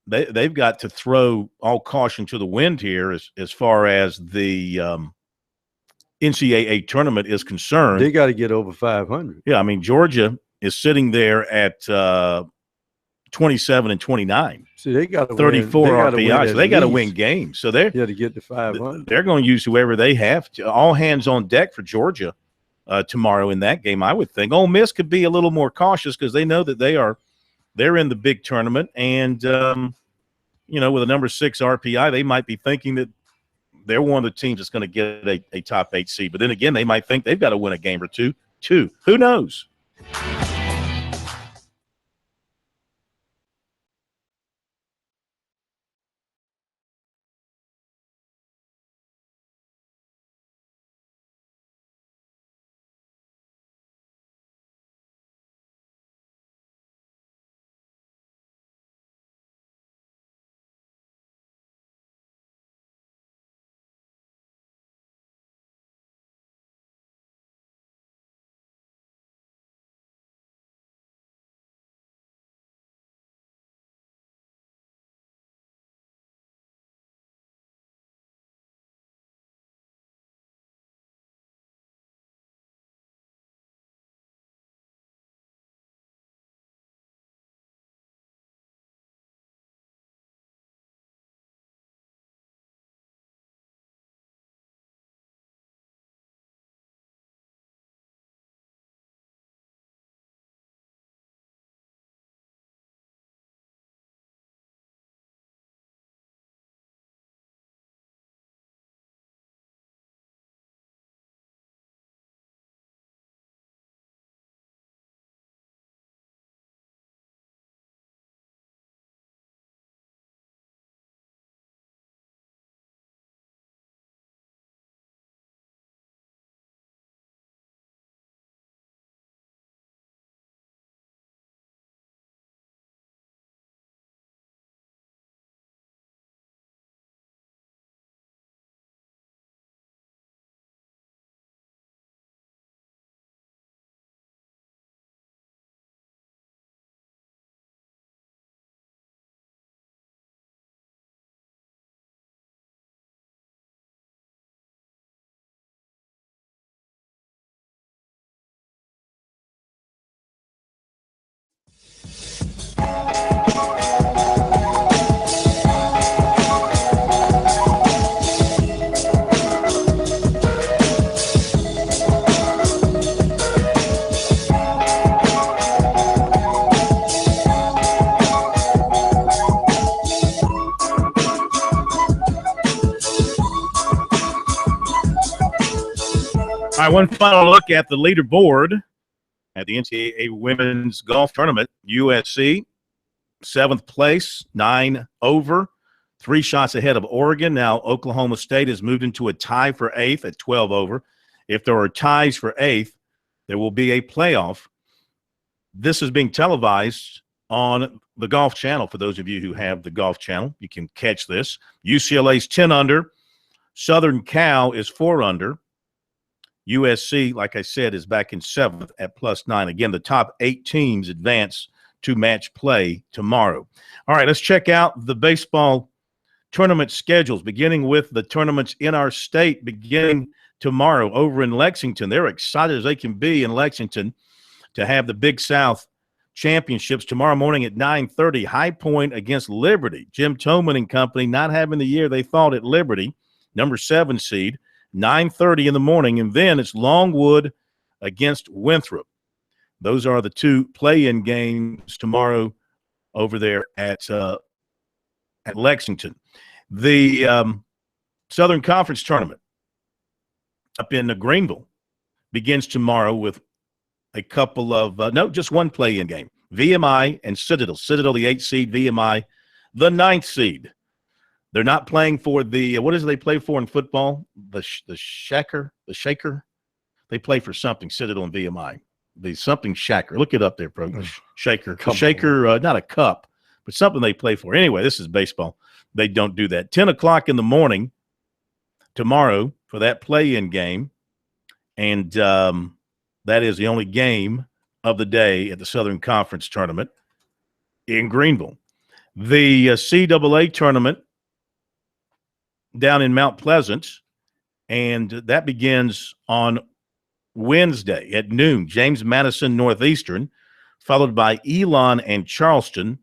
they've got to throw all caution to the wind here as far as the NCAA tournament is concerned. They got to get over 500. Yeah, I mean, Georgia is sitting there at 27 and 29. See, they got 34 RPI. So they got to win games. So they're to get to 500. They're going to use whoever they have. All hands on deck for Georgia tomorrow in that game. I would think Ole Miss could be a little more cautious because they know that they're in the big tournament, and you know, with a number 6 RPI, they might be thinking that they're one of the teams that's going to get a top 8 seed. But then again, they might think they've got to win a game or two. Who knows? All right, one final look at the leaderboard at the NCAA Women's Golf Tournament. USC, 7th place, 9 over, 3 shots ahead of Oregon. Now, Oklahoma State has moved into a tie for 8th at 12 over. If there are ties for 8th, there will be a playoff. This is being televised on the Golf Channel. For those of you who have the Golf Channel, you can catch this. UCLA's 10 under. Southern Cal is 4 under. USC, like I said, is back in 7th at +9. Again, the top 8 teams advance to match play tomorrow. All right, let's check out the baseball tournament schedules, beginning with the tournaments in our state beginning tomorrow over in Lexington. They're excited as they can be in Lexington to have the Big South Championships tomorrow morning at 9:30. High Point against Liberty. Jim Toman and company not having the year they thought at Liberty, number 7 seed. 9:30 in the morning, and then it's Longwood against Winthrop. Those are the 2 play-in games tomorrow over there at Lexington. The Southern Conference Tournament up in Greenville begins tomorrow with a couple of just one play-in game. VMI and Citadel. Citadel, the 8th seed, VMI, the 9th seed. They're not playing for the what is it they play for in football? The shaker. They play for something. Citadel and VMI. the something shaker. Look it up there, Pro. Shaker. Come Shaker, not a cup, but something they play for. Anyway, this is baseball. They don't do that. 10 o'clock in the morning tomorrow for that play-in game. And that is the only game of the day at the Southern Conference Tournament in Greenville. The CAA tournament down in Mount Pleasant, and that begins on Wednesday at noon. James Madison Northeastern, followed by Elon and Charleston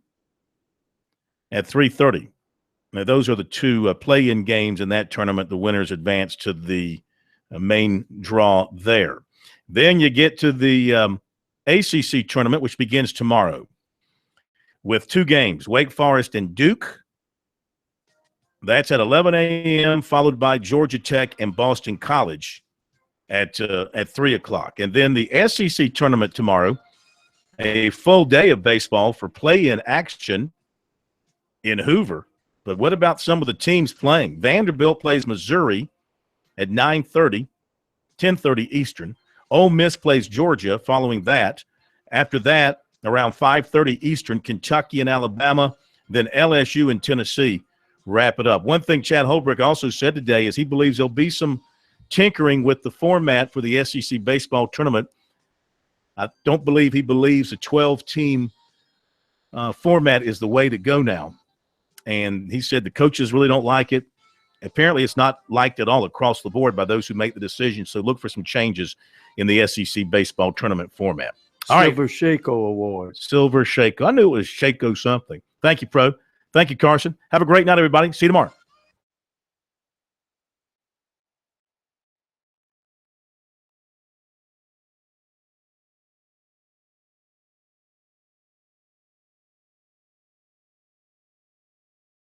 at 3:30. Now, those are the two play-in games in that tournament. The winners advance to the main draw there. Then you get to the ACC tournament, which begins tomorrow with two games, Wake Forest and Duke. That's at 11 a.m., followed by Georgia Tech and Boston College at 3 o'clock. And then the SEC tournament tomorrow, a full day of baseball for play-in action in Hoover. But what about some of the teams playing? Vanderbilt plays Missouri at 9:30, 10:30 Eastern. Ole Miss plays Georgia following that. After that, around 5:30 Eastern, Kentucky and Alabama, then LSU and Tennessee wrap it up. One thing Chad Holbrook also said today is he believes there'll be some tinkering with the format for the SEC baseball tournament. I don't believe he believes a 12-team format is the way to go now. And he said the coaches really don't like it. Apparently, it's not liked at all across the board by those who make the decision. So look for some changes in the SEC baseball tournament format. All right. Silver Shako Award. Silver Shako. I knew it was Shako something. Thank you, Pro. Thank you, Carson. Have a great night, everybody. See you tomorrow.